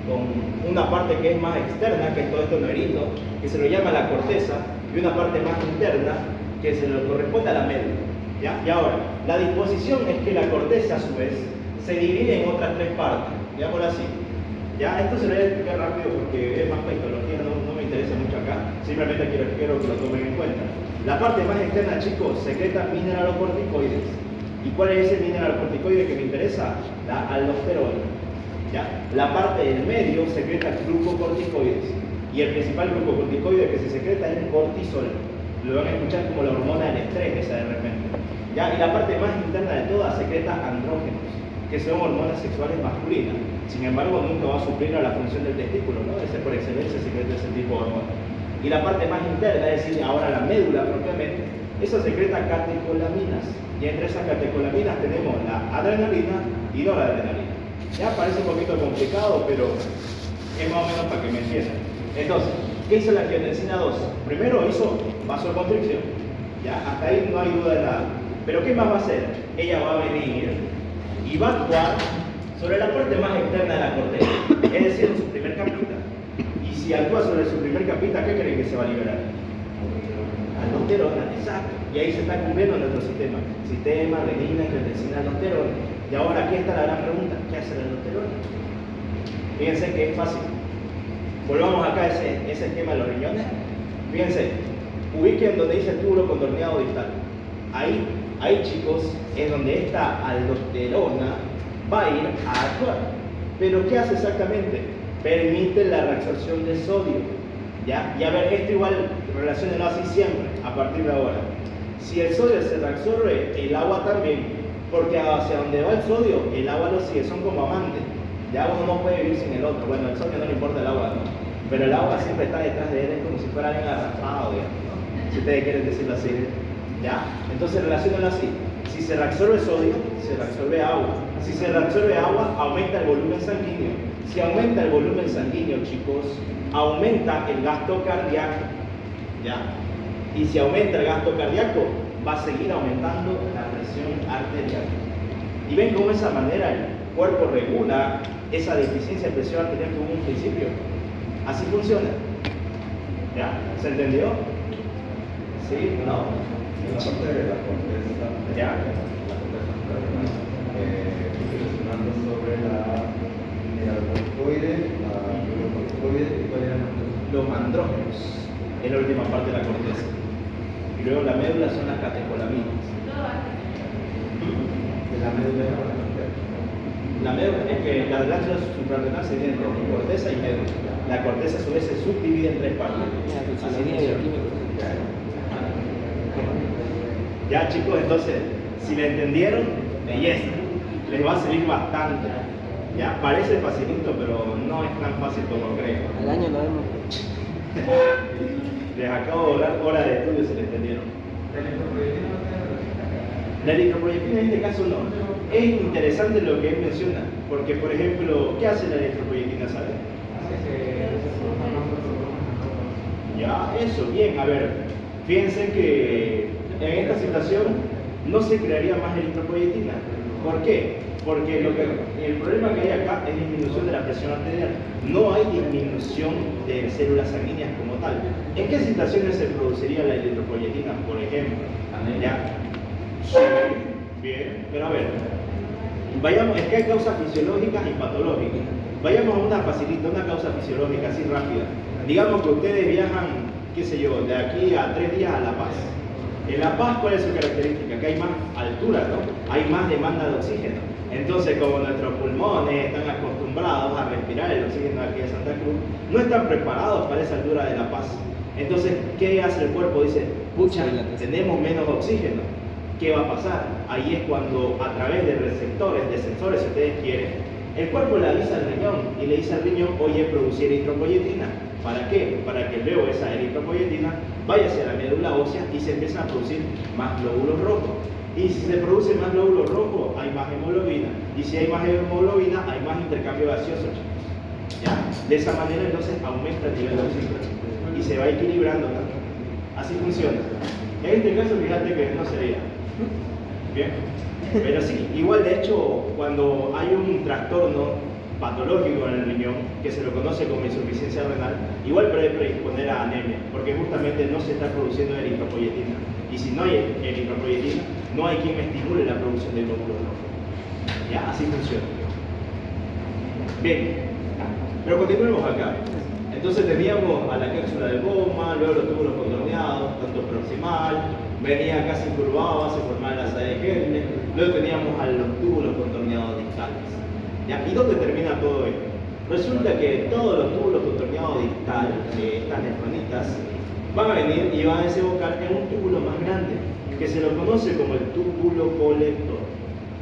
con una parte que es más externa, que es todo esto negrito, que se lo llama la corteza, y una parte más interna que se le corresponde a la médula. ¿Ya? Y ahora, la disposición es que la corteza a su vez se divide en otras tres partes, digámoslo así. Ya, esto se lo voy a explicar rápido porque es más histología, no me interesa mucho acá, simplemente quiero que lo tomen en cuenta. La parte más externa, chicos, secreta mineralocorticoides. ¿Y cuál es ese mineralocorticoide que me interesa? La aldosterona. ¿Ya? La parte del medio secreta glucocorticoides. Y el principal glucocorticoide que se secreta es el cortisol. Lo van a escuchar como la hormona del estrés, esa de repente. ¿Ya? Y la parte más interna de todas secreta andrógenos, que son hormonas sexuales masculinas. Sin embargo, nunca va a suplir a la función del testículo, ¿no? Ese por excelencia secreta ese tipo de hormonas. Y la parte más interna, es decir, ahora la médula propiamente, esa secreta catecolaminas. Y entre esas catecolaminas tenemos la adrenalina y noradrenalina. Ya parece un poquito complicado, pero es más o menos para que me entiendan. Entonces, ¿qué hizo la angiotensina 2? Primero hizo vasoconstricción. Ya, hasta ahí no hay duda de nada. Pero ¿qué más va a hacer? Ella va a venir y va a actuar sobre la parte más externa de la corteza, es decir, en su primer capita. Y si actúa sobre su primer capita, ¿qué creen que se va a liberar? Aldosterona, exacto. Y ahí se está cumpliendo nuestro sistema. Sistema, renina, angiotensina, aldosterona. Y ahora aquí está la gran pregunta, ¿qué hace la aldosterona? Fíjense que es fácil. Volvamos acá a ese esquema de los riñones. Fíjense, ubiquen donde dice túbulo contorneado distal. Ahí chicos, es donde esta aldosterona va a ir a actuar. Pero ¿qué hace exactamente? Permite la reabsorción de sodio. ¿Ya? Y a ver, esto igual relaciónenlo así siempre, a partir de ahora. Si el sodio se reabsorbe, el agua también, porque hacia donde va el sodio, el agua lo sigue, son como amantes. Ya uno no puede vivir sin el otro. Bueno, el sodio no le importa el agua, ¿no? Pero el agua siempre está detrás de él, es como si fuera alguien arrastrado, digamos, ¿no? Si ustedes quieren decirlo así. ¿Ya? Entonces relaciónenlo así. Si se reabsorbe sodio, se reabsorbe agua. Si se reabsorbe agua, aumenta el volumen sanguíneo. Si aumenta el volumen sanguíneo, chicos, aumenta el gasto cardíaco. ¿Ya? Y si aumenta el gasto cardíaco, va a seguir aumentando la presión arterial. Y ven cómo de esa manera el cuerpo regula esa deficiencia de presión arterial que hubo en un principio. Así funciona. ¿Ya? ¿Se entendió? ¿Sí? ¿No? En la parte de la corteza, ¿Ya? la corteza reflexionando sobre la mineralocorticoide, la glucocorticoide y cuál era la otra. Los andrógenos es la última parte de la corteza. Y luego la médula son las catecolaminas. De la médula de la corteza. La médula es que la glándula suprarrenal se divide en corteza y médula. La corteza a su vez se subdivide en tres partes. Así funciona. Ya chicos, entonces, si me entendieron, belleza, les va a servir bastante. Ya, parece facilito, pero no es tan fácil como creen. Al año lo vemos. Les acabo de dar horas de estudio, si le entendieron. La eritropoyetina en este caso no. Es interesante lo que él menciona, porque por ejemplo, ¿qué hace la eritropoyetina, saben? Ya, eso, bien, a ver, fíjense que en esta situación no se crearía más eritropoyetina. ¿Por qué? Porque el problema que hay acá es disminución de la presión arterial. No hay disminución de células sanguíneas como tal. ¿En qué situaciones se produciría la eritropoyetina, por ejemplo? ¿Ya? Sí, bien, pero a ver, vayamos, es que hay causas fisiológicas y patológicas. Vayamos a una facilita, una causa fisiológica así rápida. Digamos que ustedes viajan, qué sé yo, de aquí a 3 días a La Paz. En La Paz, ¿cuál es su característica? Que hay más altura, ¿no? Hay más demanda de oxígeno. Entonces, como nuestros pulmones están acostumbrados a respirar el oxígeno aquí de Santa Cruz, no están preparados para esa altura de La Paz. Entonces, ¿qué hace el cuerpo? Dice, pucha, tenemos menos oxígeno. ¿Qué va a pasar? Ahí es cuando, a través de receptores, de sensores, si ustedes quieren, el cuerpo le avisa al riñón y le dice al riñón, oye, producir eritropoyetina. ¿Para qué? Para que luego esa eritropoyetina vaya hacia la médula ósea y se empiezan a producir más glóbulos rojos. Y si se produce más glóbulos rojos, hay más hemoglobina. Y si hay más hemoglobina, hay más intercambio gaseoso, chicos. ¿Ya? De esa manera entonces aumenta el nivel de oxígeno y se va equilibrando también. Así funciona. En este caso, fíjate que no sería. Bien. Pero sí, igual de hecho, cuando hay un trastorno patológico en el riñón, que se lo conoce como insuficiencia renal, igual puede predisponer a anemia, porque justamente no se está produciendo eritropoyetina. Y si no hay eritropoyetina, no hay quien estimule la producción de glóbulos rojos. Ya, así funciona. Bien, pero continuemos acá. Entonces teníamos a la cápsula de Bowman, luego los túbulos contorneados, tanto proximal, venía casi curvado, se formaba la asa de Kennedy, luego teníamos a los túbulos contorneados distales. ¿Ya? ¿Y dónde termina todo esto? Resulta que todos los túbulos contorneados distales, estas nefronitas, van a venir y van a desembocar en un túbulo más grande, que se lo conoce como el túbulo colector.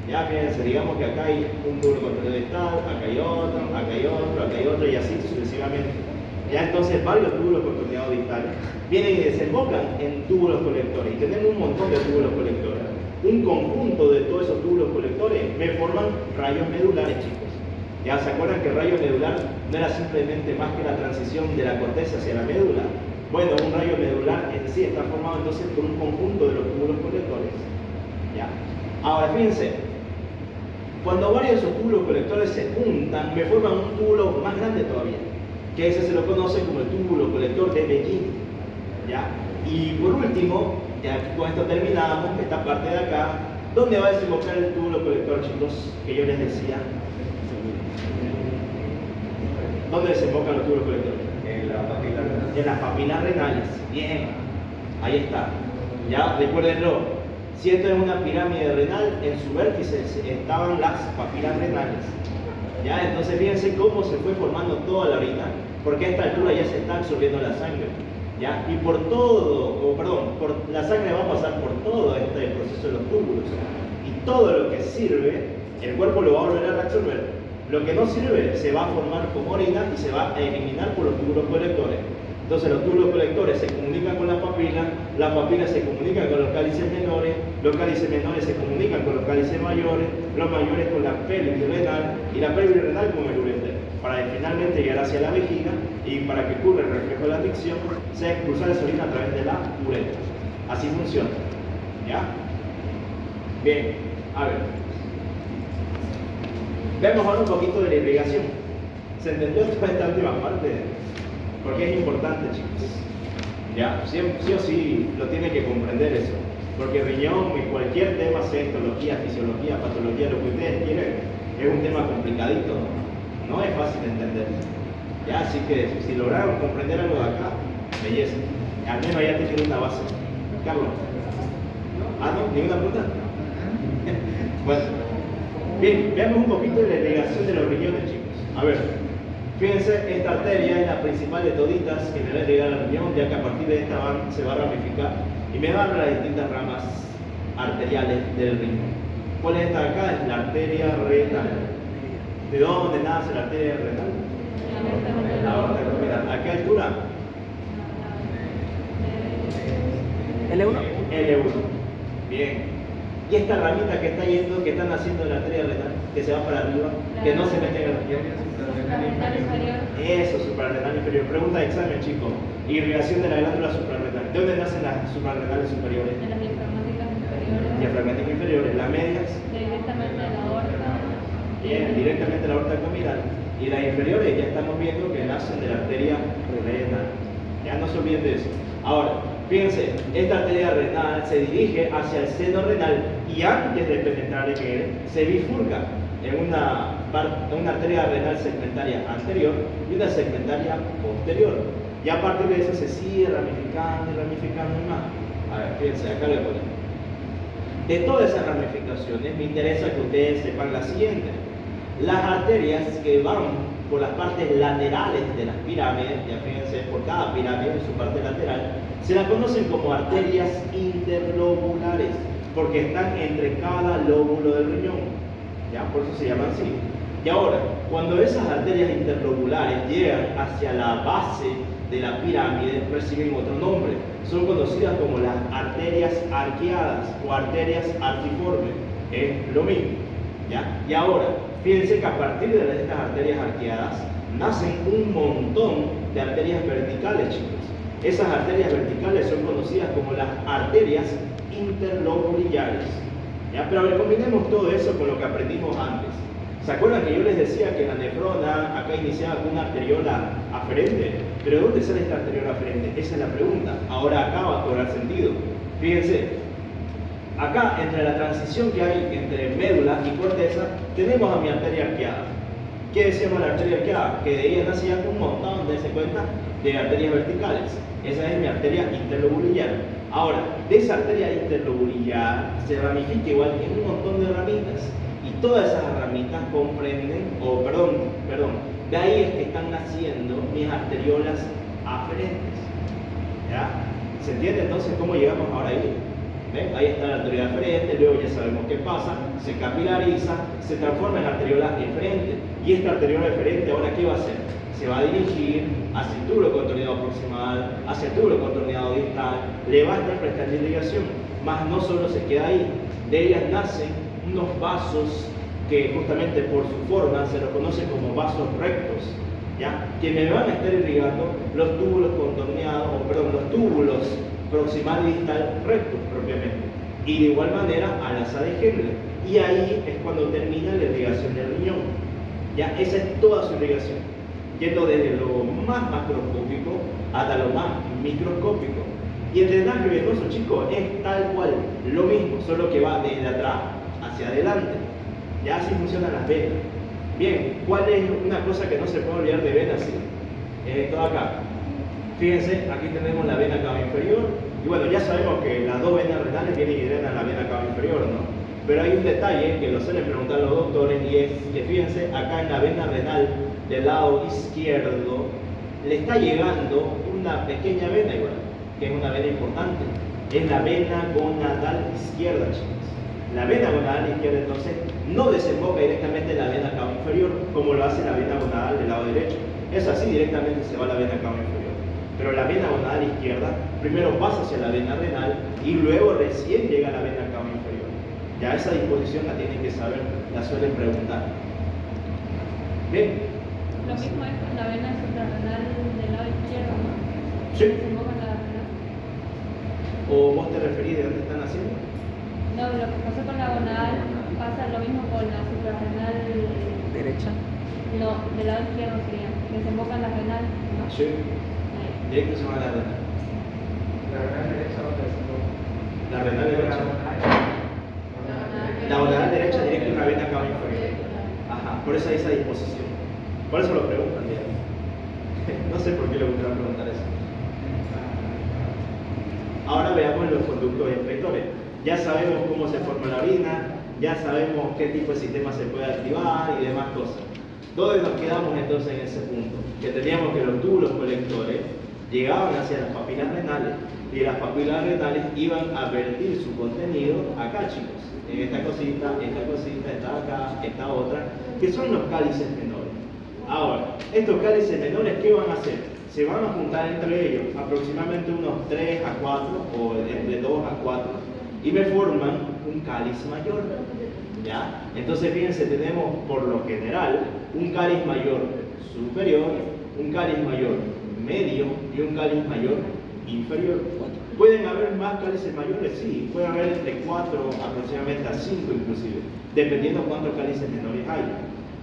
Ya, fíjense, digamos que acá hay un túbulo contorneado distal, acá hay otro, acá hay otro, acá hay otro, y así sucesivamente. Ya, entonces varios túbulos contorneados distales vienen y desembocan en túbulos colectores, y tenemos un montón de túbulos colectores. Un conjunto de todos esos túbulos colectores me forman rayos medulares, chicos. Ya se acuerdan que el rayo medular no era simplemente más que la transición de la corteza hacia la médula. Bueno, un rayo medular en sí está formado entonces por un conjunto de los túbulos colectores. ¿Ya? Ahora fíjense, Cuando varios de esos túbulos colectores se juntan, me forman un túbulo más grande todavía, que ese se lo conoce como el túbulo colector de Begin. ¿Ya? Y por último, ya con esto terminamos, esta parte de acá, ¿dónde va a desembocar el túbulo colector, chicos? Que yo les decía. ¿Dónde desembocan los túbulos colectores? En la papila renal. En las papilas renales. Bien, ahí está. Ya, recuérdenlo. Si esto es una pirámide renal, en su vértice estaban las papilas renales. Ya, entonces fíjense cómo se fue formando toda la orina, porque a esta altura ya se está absorbiendo la sangre. ¿Ya? Y por la sangre va a pasar por todo este proceso de los túbulos. Y todo lo que sirve, el cuerpo lo va a volver a reabsorber. Lo que no sirve se va a formar como orina y se va a eliminar por los túbulos colectores. Entonces los túbulos colectores se comunican con las papilas se comunican con los cálices menores se comunican con los cálices mayores con la pelvis renal y la pelvis renal con el ureter, para finalmente llegar hacia la vejiga y para que ocurra el reflejo de la micción, sea expulsar esa orina a través de la uretra. Así funciona. ¿Ya? Bien, a ver. Veamos ahora un poquito de la irrigación. ¿Se entendió toda esta última parte? Porque es importante, chicos. ¿Ya? Sí o sí lo tienen que comprender eso. Porque riñón y cualquier tema, sea histología, fisiología, patología, lo que ustedes quieren, es un tema complicadito. No es fácil de entender. ¿Ya? Así que si lograron comprender algo de acá, belleza. Al menos ya tienen una base. Carlos. ¿Ah, no? ¿Ninguna pregunta? Bueno. Bien, veamos un poquito de la irrigación de los riñones, chicos. A ver, fíjense, esta arteria es la principal de toditas que me va a irrigar al riñón, ya que a partir de esta se va a ramificar y me va a dar las distintas ramas arteriales del riñón. ¿Cuál es esta de acá? Es la arteria renal. ¿De dónde nace la arteria renal? La aorta abdominal. ¿A qué altura? L1. L1. Bien. Y esta ramita que está yendo, que están haciendo en la arteria renal, que se va para arriba, que no se mete en el riñón. Eso, suprarrenal inferior. Pregunta de examen, chicos. Irrigación de la glándula suprarrenal. ¿De dónde nacen las suprarrenales superiores? De las diafragmáticas inferiores. Diafragmáticas inferiores. Las medias. Directamente a la aorta. Bien, directamente a la aorta abdominal. Y las inferiores ya estamos viendo que nacen de la arteria renal. Ya no se olviden de eso. Ahora, fíjense, esta arteria renal se dirige hacia el seno renal y antes de penetrar en él se bifurca en una arteria renal segmentaria anterior y una segmentaria posterior. Y a partir de eso se sigue ramificando y ramificando más. A ver, fíjense, acá le pongo. De todas esas ramificaciones me interesa que ustedes sepan la siguiente. Las arterias que van por las partes laterales de las pirámides, ya fíjense, por cada pirámide en su parte lateral, se las conocen como arterias interlobulares, porque están entre cada lóbulo del riñón. Ya, por eso se llaman así. Y ahora, cuando esas arterias interlobulares llegan hacia la base de la pirámide, reciben otro nombre. Son conocidas como las arterias arqueadas o arterias artiformes. Es lo mismo. ¿Ya? Y ahora, fíjense que a partir de estas arterias arqueadas nacen un montón de arterias verticales, chicos. Esas arterias verticales son conocidas como las arterias interlobulares. ¿Ya? Pero a ver, combinemos todo eso con lo que aprendimos antes. ¿Se acuerdan que yo les decía que la nefrona acá iniciaba con una arteriola aferente? ¿Pero de dónde sale esta arteriola aferente? Esa es la pregunta. Ahora acá va a cobrar sentido. Fíjense, acá entre la transición que hay entre médula y corteza, tenemos a mi arteria arqueada. ¿Qué decíamos de la arteria arqueada? Que de ella nacían un montón, dense cuenta, de arterias verticales. Esa es mi arteria interlobular. Ahora, de esa arteria interlobular se ramifica igual en un montón de ramitas. Y todas esas ramitas comprenden, de ahí es que están naciendo mis arteriolas aferentes. ¿Ya? ¿Se entiende entonces cómo llegamos ahora ahí? ¿Ven? Ahí está la arteriola aferente, luego ya sabemos qué pasa, se capilariza, se transforma en arteriola eferente. Y esta arteriola eferente, ¿ahora qué va a hacer? Se va a dirigir hacia el túbulo contorneado proximal, hacia el túbulo contorneado distal, le va a estar prestando irrigación, mas no solo se queda ahí, de ellas nacen unos vasos que justamente por su forma se los conoce como vasos rectos, ¿ya? Que me van a estar irrigando los túbulos contorneados, los túbulos proximal y distal rectos propiamente. Y de igual manera a la asa de Henle. Y ahí es cuando termina la irrigación del riñón. Ya, esa es toda su irrigación, yendo desde lo más macroscópico hasta lo más microscópico. Y el drenaje venoso, chicos, es tal cual, lo mismo, solo que va desde atrás hacia adelante. Ya así funcionan las venas. Bien, ¿cuál es una cosa que no se puede olvidar de venas? Sí, esto acá. Fíjense, aquí tenemos la vena cava inferior. Y bueno, ya sabemos que las dos venas renales vienen y drenan la vena cava inferior, ¿no? Pero hay un detalle que lo suelen preguntar los doctores y es que fíjense, acá en la vena renal del lado izquierdo le está llegando una pequeña vena igual, que es una vena importante. Es la vena gonadal izquierda, chicos. La vena gonadal izquierda entonces no desemboca directamente en la vena cava inferior como lo hace la vena gonadal del lado derecho. Es así, directamente se va a la vena cava inferior. Pero la vena gonadal izquierda primero pasa hacia la vena renal y luego recién llega a la vena cava inferior. Ya esa disposición la tienen que saber, la suelen preguntar. Bien. Lo mismo es con la vena suprarrenal del lado izquierdo, ¿no? Sí. Desemboca en la renal. ¿O vos te referís de dónde están haciendo? No, lo que pasa con la gonadal pasa lo mismo con la suprarrenal. Derecha. No, del lado izquierdo sería. Desemboca en la renal, ¿no? Sí. Ahí. Directo se va a la renal. La verdad derecha o La renal derecha. La gonadal derecha directo en la vena cava inferior. Ajá, por eso hay esa disposición. Por eso lo preguntan, digamos. No sé por qué le gustaría preguntar eso. Ahora veamos los conductos excretores. Ya sabemos cómo se forma la orina, ya sabemos qué tipo de sistema se puede activar y demás cosas. ¿Dónde nos quedamos entonces en ese punto? Que teníamos que los túbulos colectores llegaban hacia las papilas renales y las papilas renales iban a vertir su contenido acá, chicos. En esta cosita, esta acá, esta otra, que son los cálices menores. Ahora, estos cálices menores, ¿qué van a hacer? Se van a juntar entre ellos aproximadamente unos 3 a 4 o entre 2 a 4 y me forman un cáliz mayor. ¿Ya? Entonces fíjense, tenemos por lo general un cáliz mayor superior, un cáliz mayor medio y un cáliz mayor inferior. ¿Pueden haber más cálices mayores? Sí, puede haber entre 4 aproximadamente a 5 inclusive, dependiendo cuántos cálices menores hay.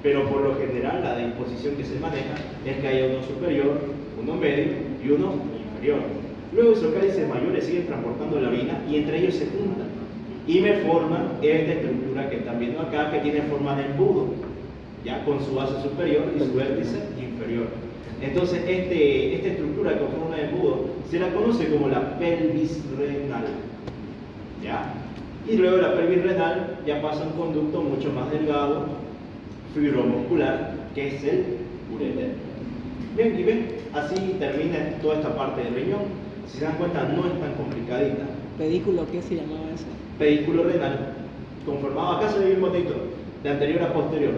Pero por lo general la disposición que se maneja es que haya uno superior, uno medio y uno inferior. Luego esos cálices mayores siguen transportando la orina y entre ellos se juntan y me forman esta estructura que están viendo acá, que tiene forma de embudo, ya con su base superior y su vértice inferior. Entonces esta estructura con forma de embudo se la conoce como la pelvis renal, ¿ya? Y luego la pelvis renal ya pasa a un conducto mucho más delgado, fibromuscular, que es el uréter. Bien, y ven, así termina toda esta parte del riñón. Si se dan cuenta, no es tan complicadita. ¿Pedículo qué se llamaba eso? Pedículo renal, conformado, acá se ve bien bonito, de anterior a posterior,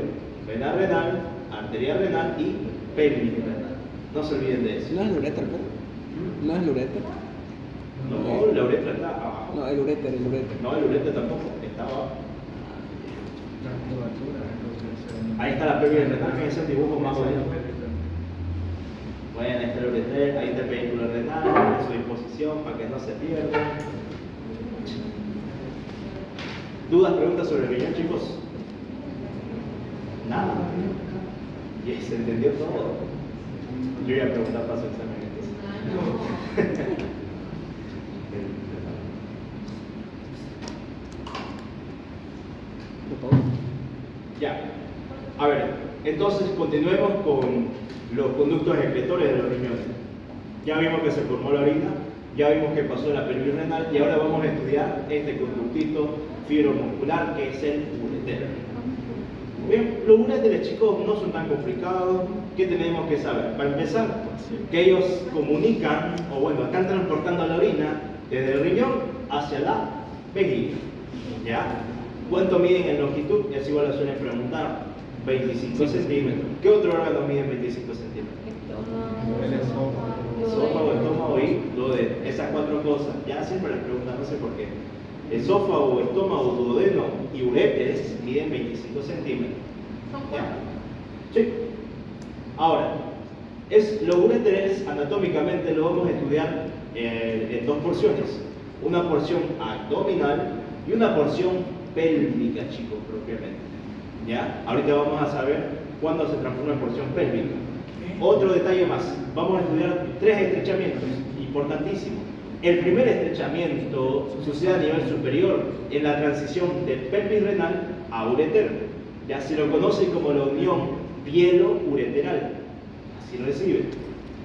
vena renal, arteria renal y pelvis renal. No se olviden de eso. ¿No es el uréter, pero? ¿No es el uréter? No, la uretra está abajo. No, el uréter, el uréter. No, el uréter tampoco, está abajo. La curvatura, entonces. Ahí está la pelvis renal, fíjense el dibujo más bonito. Bueno, ahí está el ureter, ahí está el pedículo renal, en su disposición para que no se pierda. ¿Dudas, preguntas sobre el riñón, chicos? Nada. Y se entendió todo. Yo iba a preguntar para su examen entonces. Ya. A ver, entonces continuemos con los conductos excretores de los riñones. Ya vimos que se formó la orina, ya vimos que pasó la pelvis renal y ahora vamos a estudiar este conductito fibromuscular que es el ureter. Bien, los uréteres, chicos, no son tan complicados. ¿Qué tenemos que saber? Para empezar, que ellos comunican, o bueno, están transportando la orina desde el riñón hacia la vejiga. ¿Ya? ¿Cuánto miden en longitud? Es igual, lo suelen preguntar. 25 centímetros. ¿Qué otro órgano mide 25 centímetros? El Esófago, estómago y duodeno. Esas 4 cosas. Ya siempre les preguntan, no sé por qué. Esófago, estómago, duodeno y uréteres miden 25 centímetros. ¿Ya? Sí. Ahora, los uréteres anatómicamente lo vamos a estudiar en 2 porciones. Una porción abdominal y una porción pélvica, chicos, propiamente. ¿Ya? Ahorita vamos a saber cuándo se transforma en porción pélvica. Otro detalle más, vamos a estudiar 3 estrechamientos, importantísimos. El primer estrechamiento sucede a nivel superior en la transición de pelvis renal a ureter. Ya se lo conoce como la unión pielo-ureteral, así lo recibe.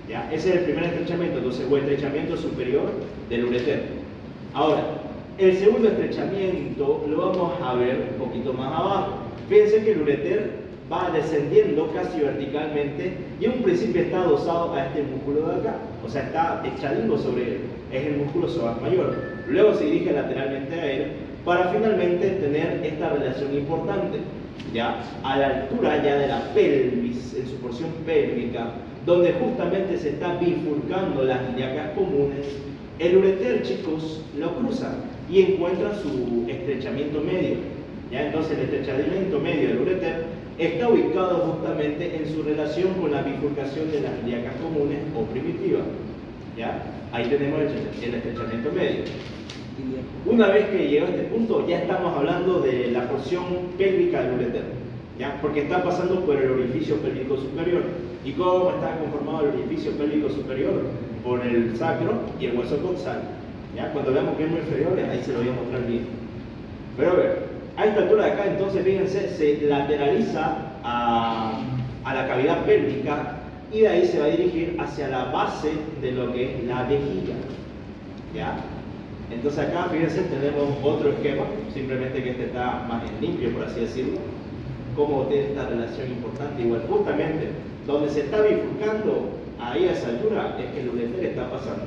¿Ya? Ese es el primer estrechamiento, entonces, o estrechamiento superior del ureter. Ahora, el segundo estrechamiento lo vamos a ver un poquito más abajo. Fíjense que el ureter va descendiendo casi verticalmente y en un principio está adosado a este músculo de acá, o sea, está echadingo sobre él, es el músculo psoas mayor. Luego se dirige lateralmente a él para finalmente tener esta relación importante, ya a la altura ya de la pelvis, en su porción pélvica, donde justamente se está bifurcando las ilíacas comunes. El ureter, chicos, lo cruza y encuentra su estrechamiento medio. ¿Ya? Entonces el estrechamiento medio del ureter está ubicado justamente en su relación con la bifurcación de las ilíacas comunes o primitivas. ¿Ya? Ahí tenemos el estrechamiento medio. Una vez que llegó a este punto, ya estamos hablando de la porción pélvica del ureter, ¿ya? Porque está pasando por el orificio pélvico superior. ¿Y cómo está conformado el orificio pélvico superior? Por el sacro y el hueso coxal. ¿Ya? Cuando veamos que es muy inferior, ahí se lo voy a mostrar bien. Pero a ver, a esta altura de acá, entonces, fíjense, se lateraliza a la cavidad pélvica y de ahí se va a dirigir hacia la base de lo que es la vejiga. ¿Ya? Entonces acá, fíjense, tenemos otro esquema, simplemente que este está más en limpio, por así decirlo. Cómo tiene esta relación importante. Igual, justamente, donde se está bifurcando ahí a esa altura, es que el ureter está pasando.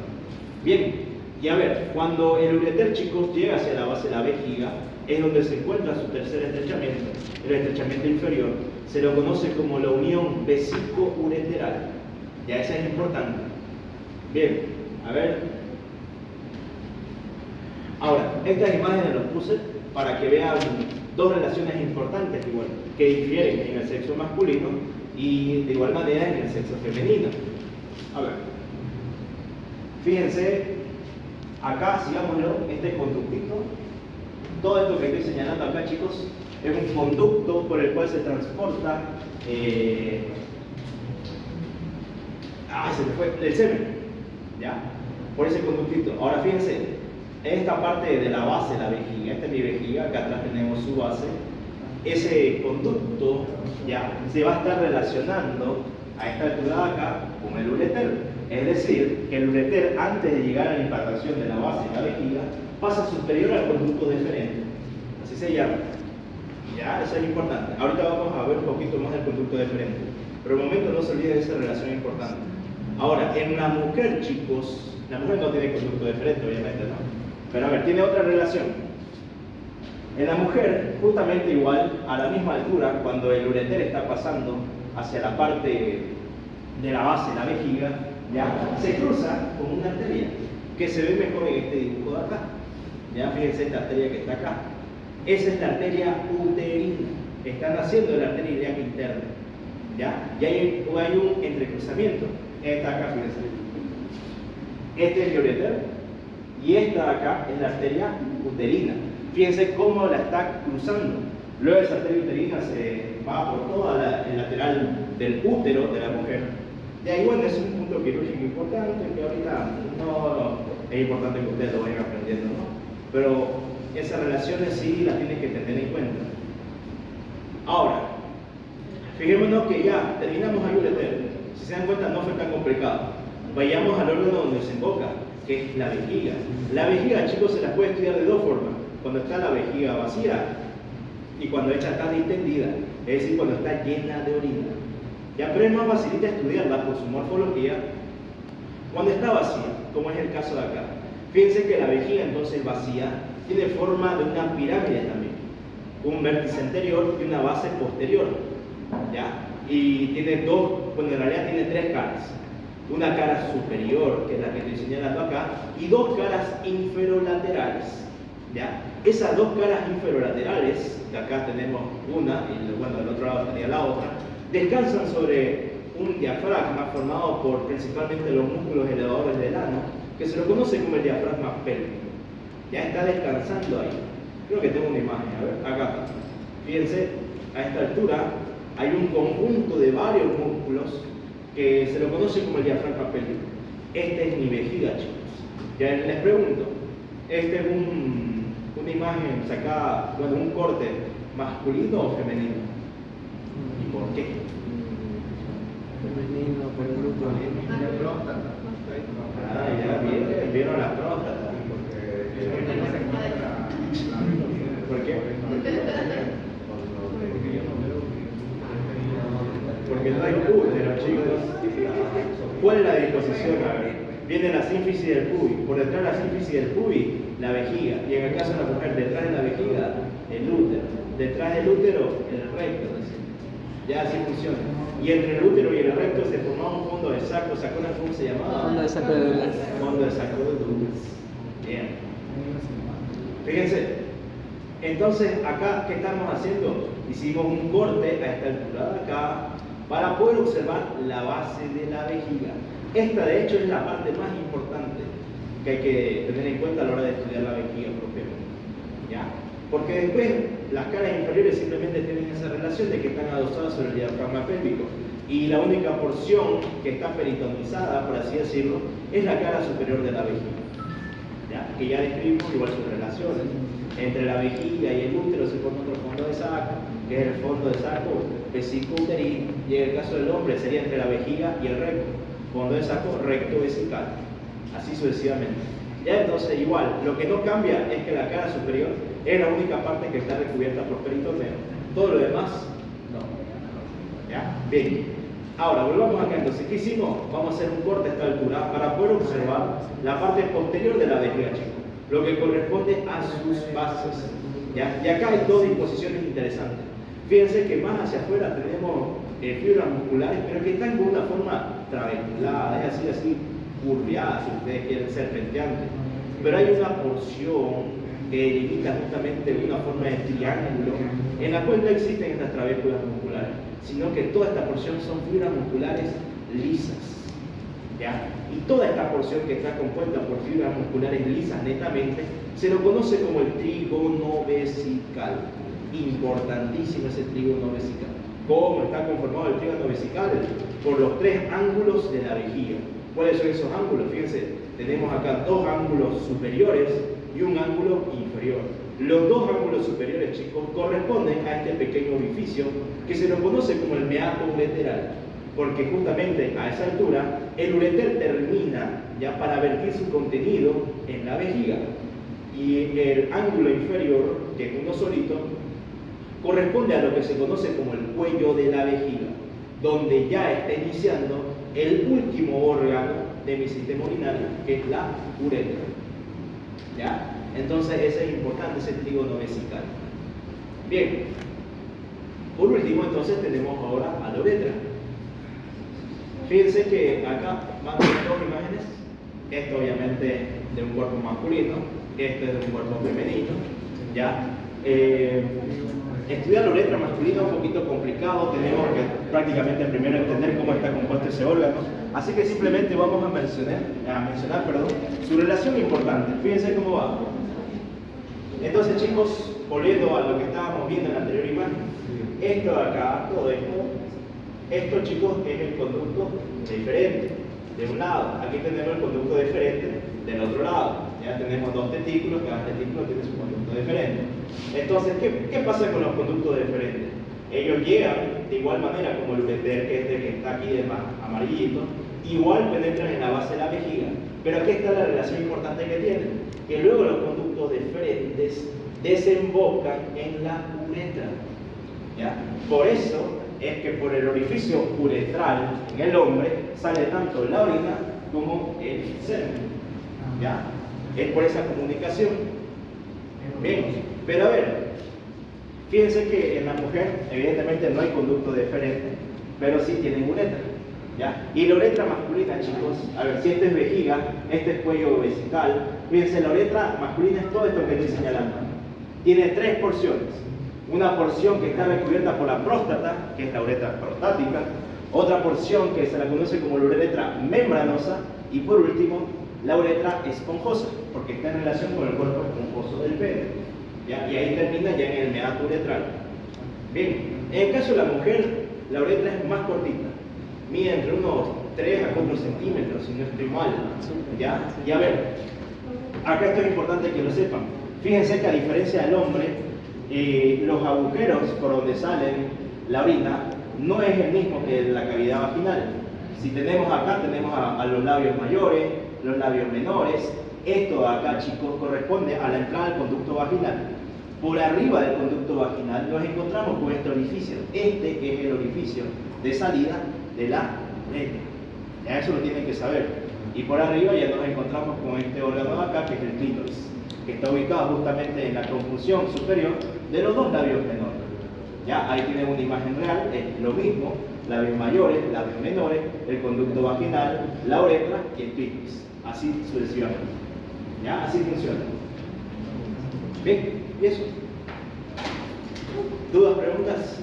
Bien, y a ver, cuando el ureter, chicos, llega hacia la base de la vejiga, es donde se encuentra su tercer estrechamiento, el estrechamiento inferior. Se lo conoce como la unión vesico-ureteral. Ya, esa es importante. Bien, a ver. Ahora, estas imágenes las puse para que vean dos relaciones importantes igual, que difieren en el sexo masculino y de igual manera en el sexo femenino. A ver, fíjense, acá, sigámoslo, este conductito. Todo esto que estoy señalando acá, chicos, es un conducto por el cual se transporta se me fue el semen, ¿ya? Por ese conductito. Ahora fíjense, esta parte de la base de la vejiga, esta es mi vejiga, acá atrás tenemos su base. Ese conducto, ¿ya? Se va a estar relacionando a esta altura de acá con el ureter. Es decir, que el ureter, antes de llegar a la impactación de la base de la vejiga, pasa superior al conducto deferente. Así se llama. Ya, eso es importante. Ahorita vamos a ver un poquito más del conducto deferente. Pero de momento no se olviden de esa relación importante. Ahora, en la mujer, chicos, la mujer no tiene conducto deferente, obviamente, ¿no? Pero a ver, tiene otra relación. En la mujer, justamente igual, a la misma altura, cuando el ureter está pasando hacia la parte de la base de la vejiga, ¿ya? Se cruza con una arteria que se ve mejor en este dibujo de acá. Ya, fíjense esta arteria que está acá. Esa es la arteria uterina. Está naciendo la arteria ilíaca interna. ¿Ya? Y hay un entrecruzamiento. Esta acá, fíjense. Este es el ureter y esta acá es la arteria uterina. Fíjense cómo la está cruzando. Luego esa arteria uterina se va por toda el lateral del útero de la mujer. De ahí, bueno, es un punto quirúrgico importante que ahorita no es importante que ustedes lo vayan aprendiendo, ¿no? Pero esas relaciones sí las tienen que tener en cuenta. Ahora, fijémonos que ya terminamos el ureter. Si se dan cuenta, no fue tan complicado. Vayamos al órgano donde se enfoca, que es la vejiga. La vejiga, chicos, se la puede estudiar de dos formas. Cuando está la vejiga vacía y cuando esta está distendida, es decir, cuando está llena de orina. Ya, pero es más facilita estudiarla por su morfología cuando está vacía, como es el caso de acá. Fíjense que la vejiga entonces vacía tiene forma de una pirámide también, un vértice anterior y una base posterior, ¿ya? Y tiene dos, bueno, en realidad tiene tres caras. Una cara superior, que es la que estoy señalando acá, y dos caras inferolaterales, ¿ya? Esas dos caras inferolaterales, que acá tenemos una, y bueno, del otro lado estaría la otra, descansan sobre un diafragma formado por principalmente los músculos elevadores del ano, que se lo conoce como el diafragma pélvico. Ya está descansando ahí. Creo que tengo una imagen, a ver, acá está. Fíjense, a esta altura hay un conjunto de varios músculos que se lo conoce como el diafragma pélvico. Este es mi vejiga, chicos. Ya les pregunto, este es una imagen sacada, bueno, un corte masculino o femenino. ¿Y por qué? Femenino, por el grupo. La próstata. Ah, ya vieron la próstata. ¿Por qué? Porque no hay útero, chicos. ¿Cuál es la disposición? A ver, viene la sínfisis del pubis. Por detrás de la sínfisis del pubis, la vejiga. Y en el caso de la mujer, detrás de la vejiga, el útero. Detrás del útero, el recto. Ya así funciona. Y entre el útero y el recto se formaba un fondo de saco. ¿Se acuerdan cómo se llamaba? Fondo de saco de Douglas. Fondo de saco de Douglas. Bien. Fíjense. Entonces, acá, ¿qué estamos haciendo? Hicimos un corte a esta altura de acá para poder observar la base de la vejiga. Esta, de hecho, es la parte más importante que hay que tener en cuenta a la hora de estudiar la vejiga propiamente. ¿Ya? Porque después las caras inferiores simplemente tienen esa relación de que están adosadas sobre el diafragma pélvico. Y la única porción que está peritonizada, por así decirlo, es la cara superior de la vejiga. ¿Ya? Que ya describimos igual sus relaciones. Entre la vejiga y el útero se forma otro fondo de saco, que es el fondo de saco vesicouterino, y en el caso del hombre sería entre la vejiga y el recto, fondo de saco recto vesical, así sucesivamente. Ya entonces igual, lo que no cambia es que la cara superior es la única parte que está recubierta por peritoneo, todo lo demás no. ¿Ya? Bien. Ahora, volvamos acá entonces, ¿qué hicimos? Vamos a hacer un corte a esta altura para poder observar la parte posterior de la vejiga, chicos, lo que corresponde a sus bases. ¿Ya? Y acá hay dos disposiciones interesantes. Fíjense que más hacia afuera tenemos fibras musculares, pero que están con una forma trabeculada, es así curviada, si ustedes quieren, serpenteante. Pero hay una porción que delimita justamente una forma de triángulo, en la cual no existen estas trabéculas musculares, sino que toda esta porción son fibras musculares lisas. ¿Ya? Y toda esta porción que está compuesta por fibras musculares lisas netamente, se lo conoce como el trígono vesical. Importantísimo ese trígono vesical. ¿Cómo está conformado el trígono vesical? Por los tres ángulos de la vejiga. ¿Cuáles son esos ángulos? Fíjense, tenemos acá dos ángulos superiores y un ángulo inferior. Los dos ángulos superiores, chicos, corresponden a este pequeño orificio que se lo conoce como el meato ureteral, porque justamente a esa altura el ureter termina ya para vertir su contenido en la vejiga, y el ángulo inferior, que es uno solito, corresponde a lo que se conoce como el cuello de la vejiga, donde ya está iniciando el último órgano de mi sistema urinario, que es la uretra. ¿Ya? Entonces ese es importante, ese trígono vesical. Bien, por último entonces tenemos ahora a la uretra. Fíjense que acá van a ver dos imágenes. Esto obviamente de un cuerpo masculino, este es de un cuerpo femenino. ¿Ya? Estudiar la uretra masculina es un poquito complicado, tenemos que prácticamente primero entender cómo está compuesto ese órgano, así que simplemente vamos a mencionar su relación importante. Fíjense cómo va. Entonces, chicos, volviendo a lo que estábamos viendo en la anterior imagen, esto de acá, todo esto, chicos, es el conducto deferente de un lado. Aquí tenemos el conducto deferente del otro lado. Ya tenemos dos testículos, cada testículo tiene su conducto deferente. Entonces, ¿qué pasa con los conductos deferentes? Ellos llegan de igual manera como el ureter, que es el que está aquí de más amarillito, igual penetran en la base de la vejiga. Pero aquí está la relación importante que tienen, que luego los conductos deferentes desembocan en la uretra. ¿Ya? Por eso es que por el orificio uretral en el hombre sale tanto la orina como el semen. ¿Ya? Es por esa comunicación. Bien, pero a ver, fíjense que en la mujer evidentemente no hay conducto deferente, pero sí tienen uretra. ¿Ya? Y la uretra masculina, chicos, a ver, si este es vejiga, este es cuello vesical, fíjense, la uretra masculina es todo esto que estoy señalando. Tiene tres porciones. Una porción que está recubierta por la próstata, que es la uretra prostática, otra porción que se la conoce como la uretra membranosa, y por último, la uretra esponjosa, porque está en relación con el cuerpo esponjoso del pene. ¿ya? Y ahí termina ya en el meato uretral. Bien, en el caso de la mujer, la uretra es más cortita, mide entre unos 3 a 4 centímetros, si no estoy mal, ¿ya? Y a ver, acá esto es importante que lo sepan. Fíjense que a diferencia del hombre, los agujeros por donde salen la orina no es el mismo que la cavidad vaginal. Si tenemos acá, tenemos a los labios mayores, los labios menores. Esto de acá, chicos, corresponde a la entrada del conducto vaginal. Por arriba del conducto vaginal nos encontramos con este orificio. Este es el orificio de salida de la uretra. Ya eso lo tienen que saber. Y por arriba ya nos encontramos con este órgano de acá, que es el clítoris, que está ubicado justamente en la conjunción superior de los dos labios menores. Ya ahí tienen una imagen real, es lo mismo, labios mayores, labios menores, el conducto vaginal, la uretra y el clítoris. Así sucesivamente. ¿Ya? Así funciona. Bien, ¿y eso? ¿Dudas, preguntas?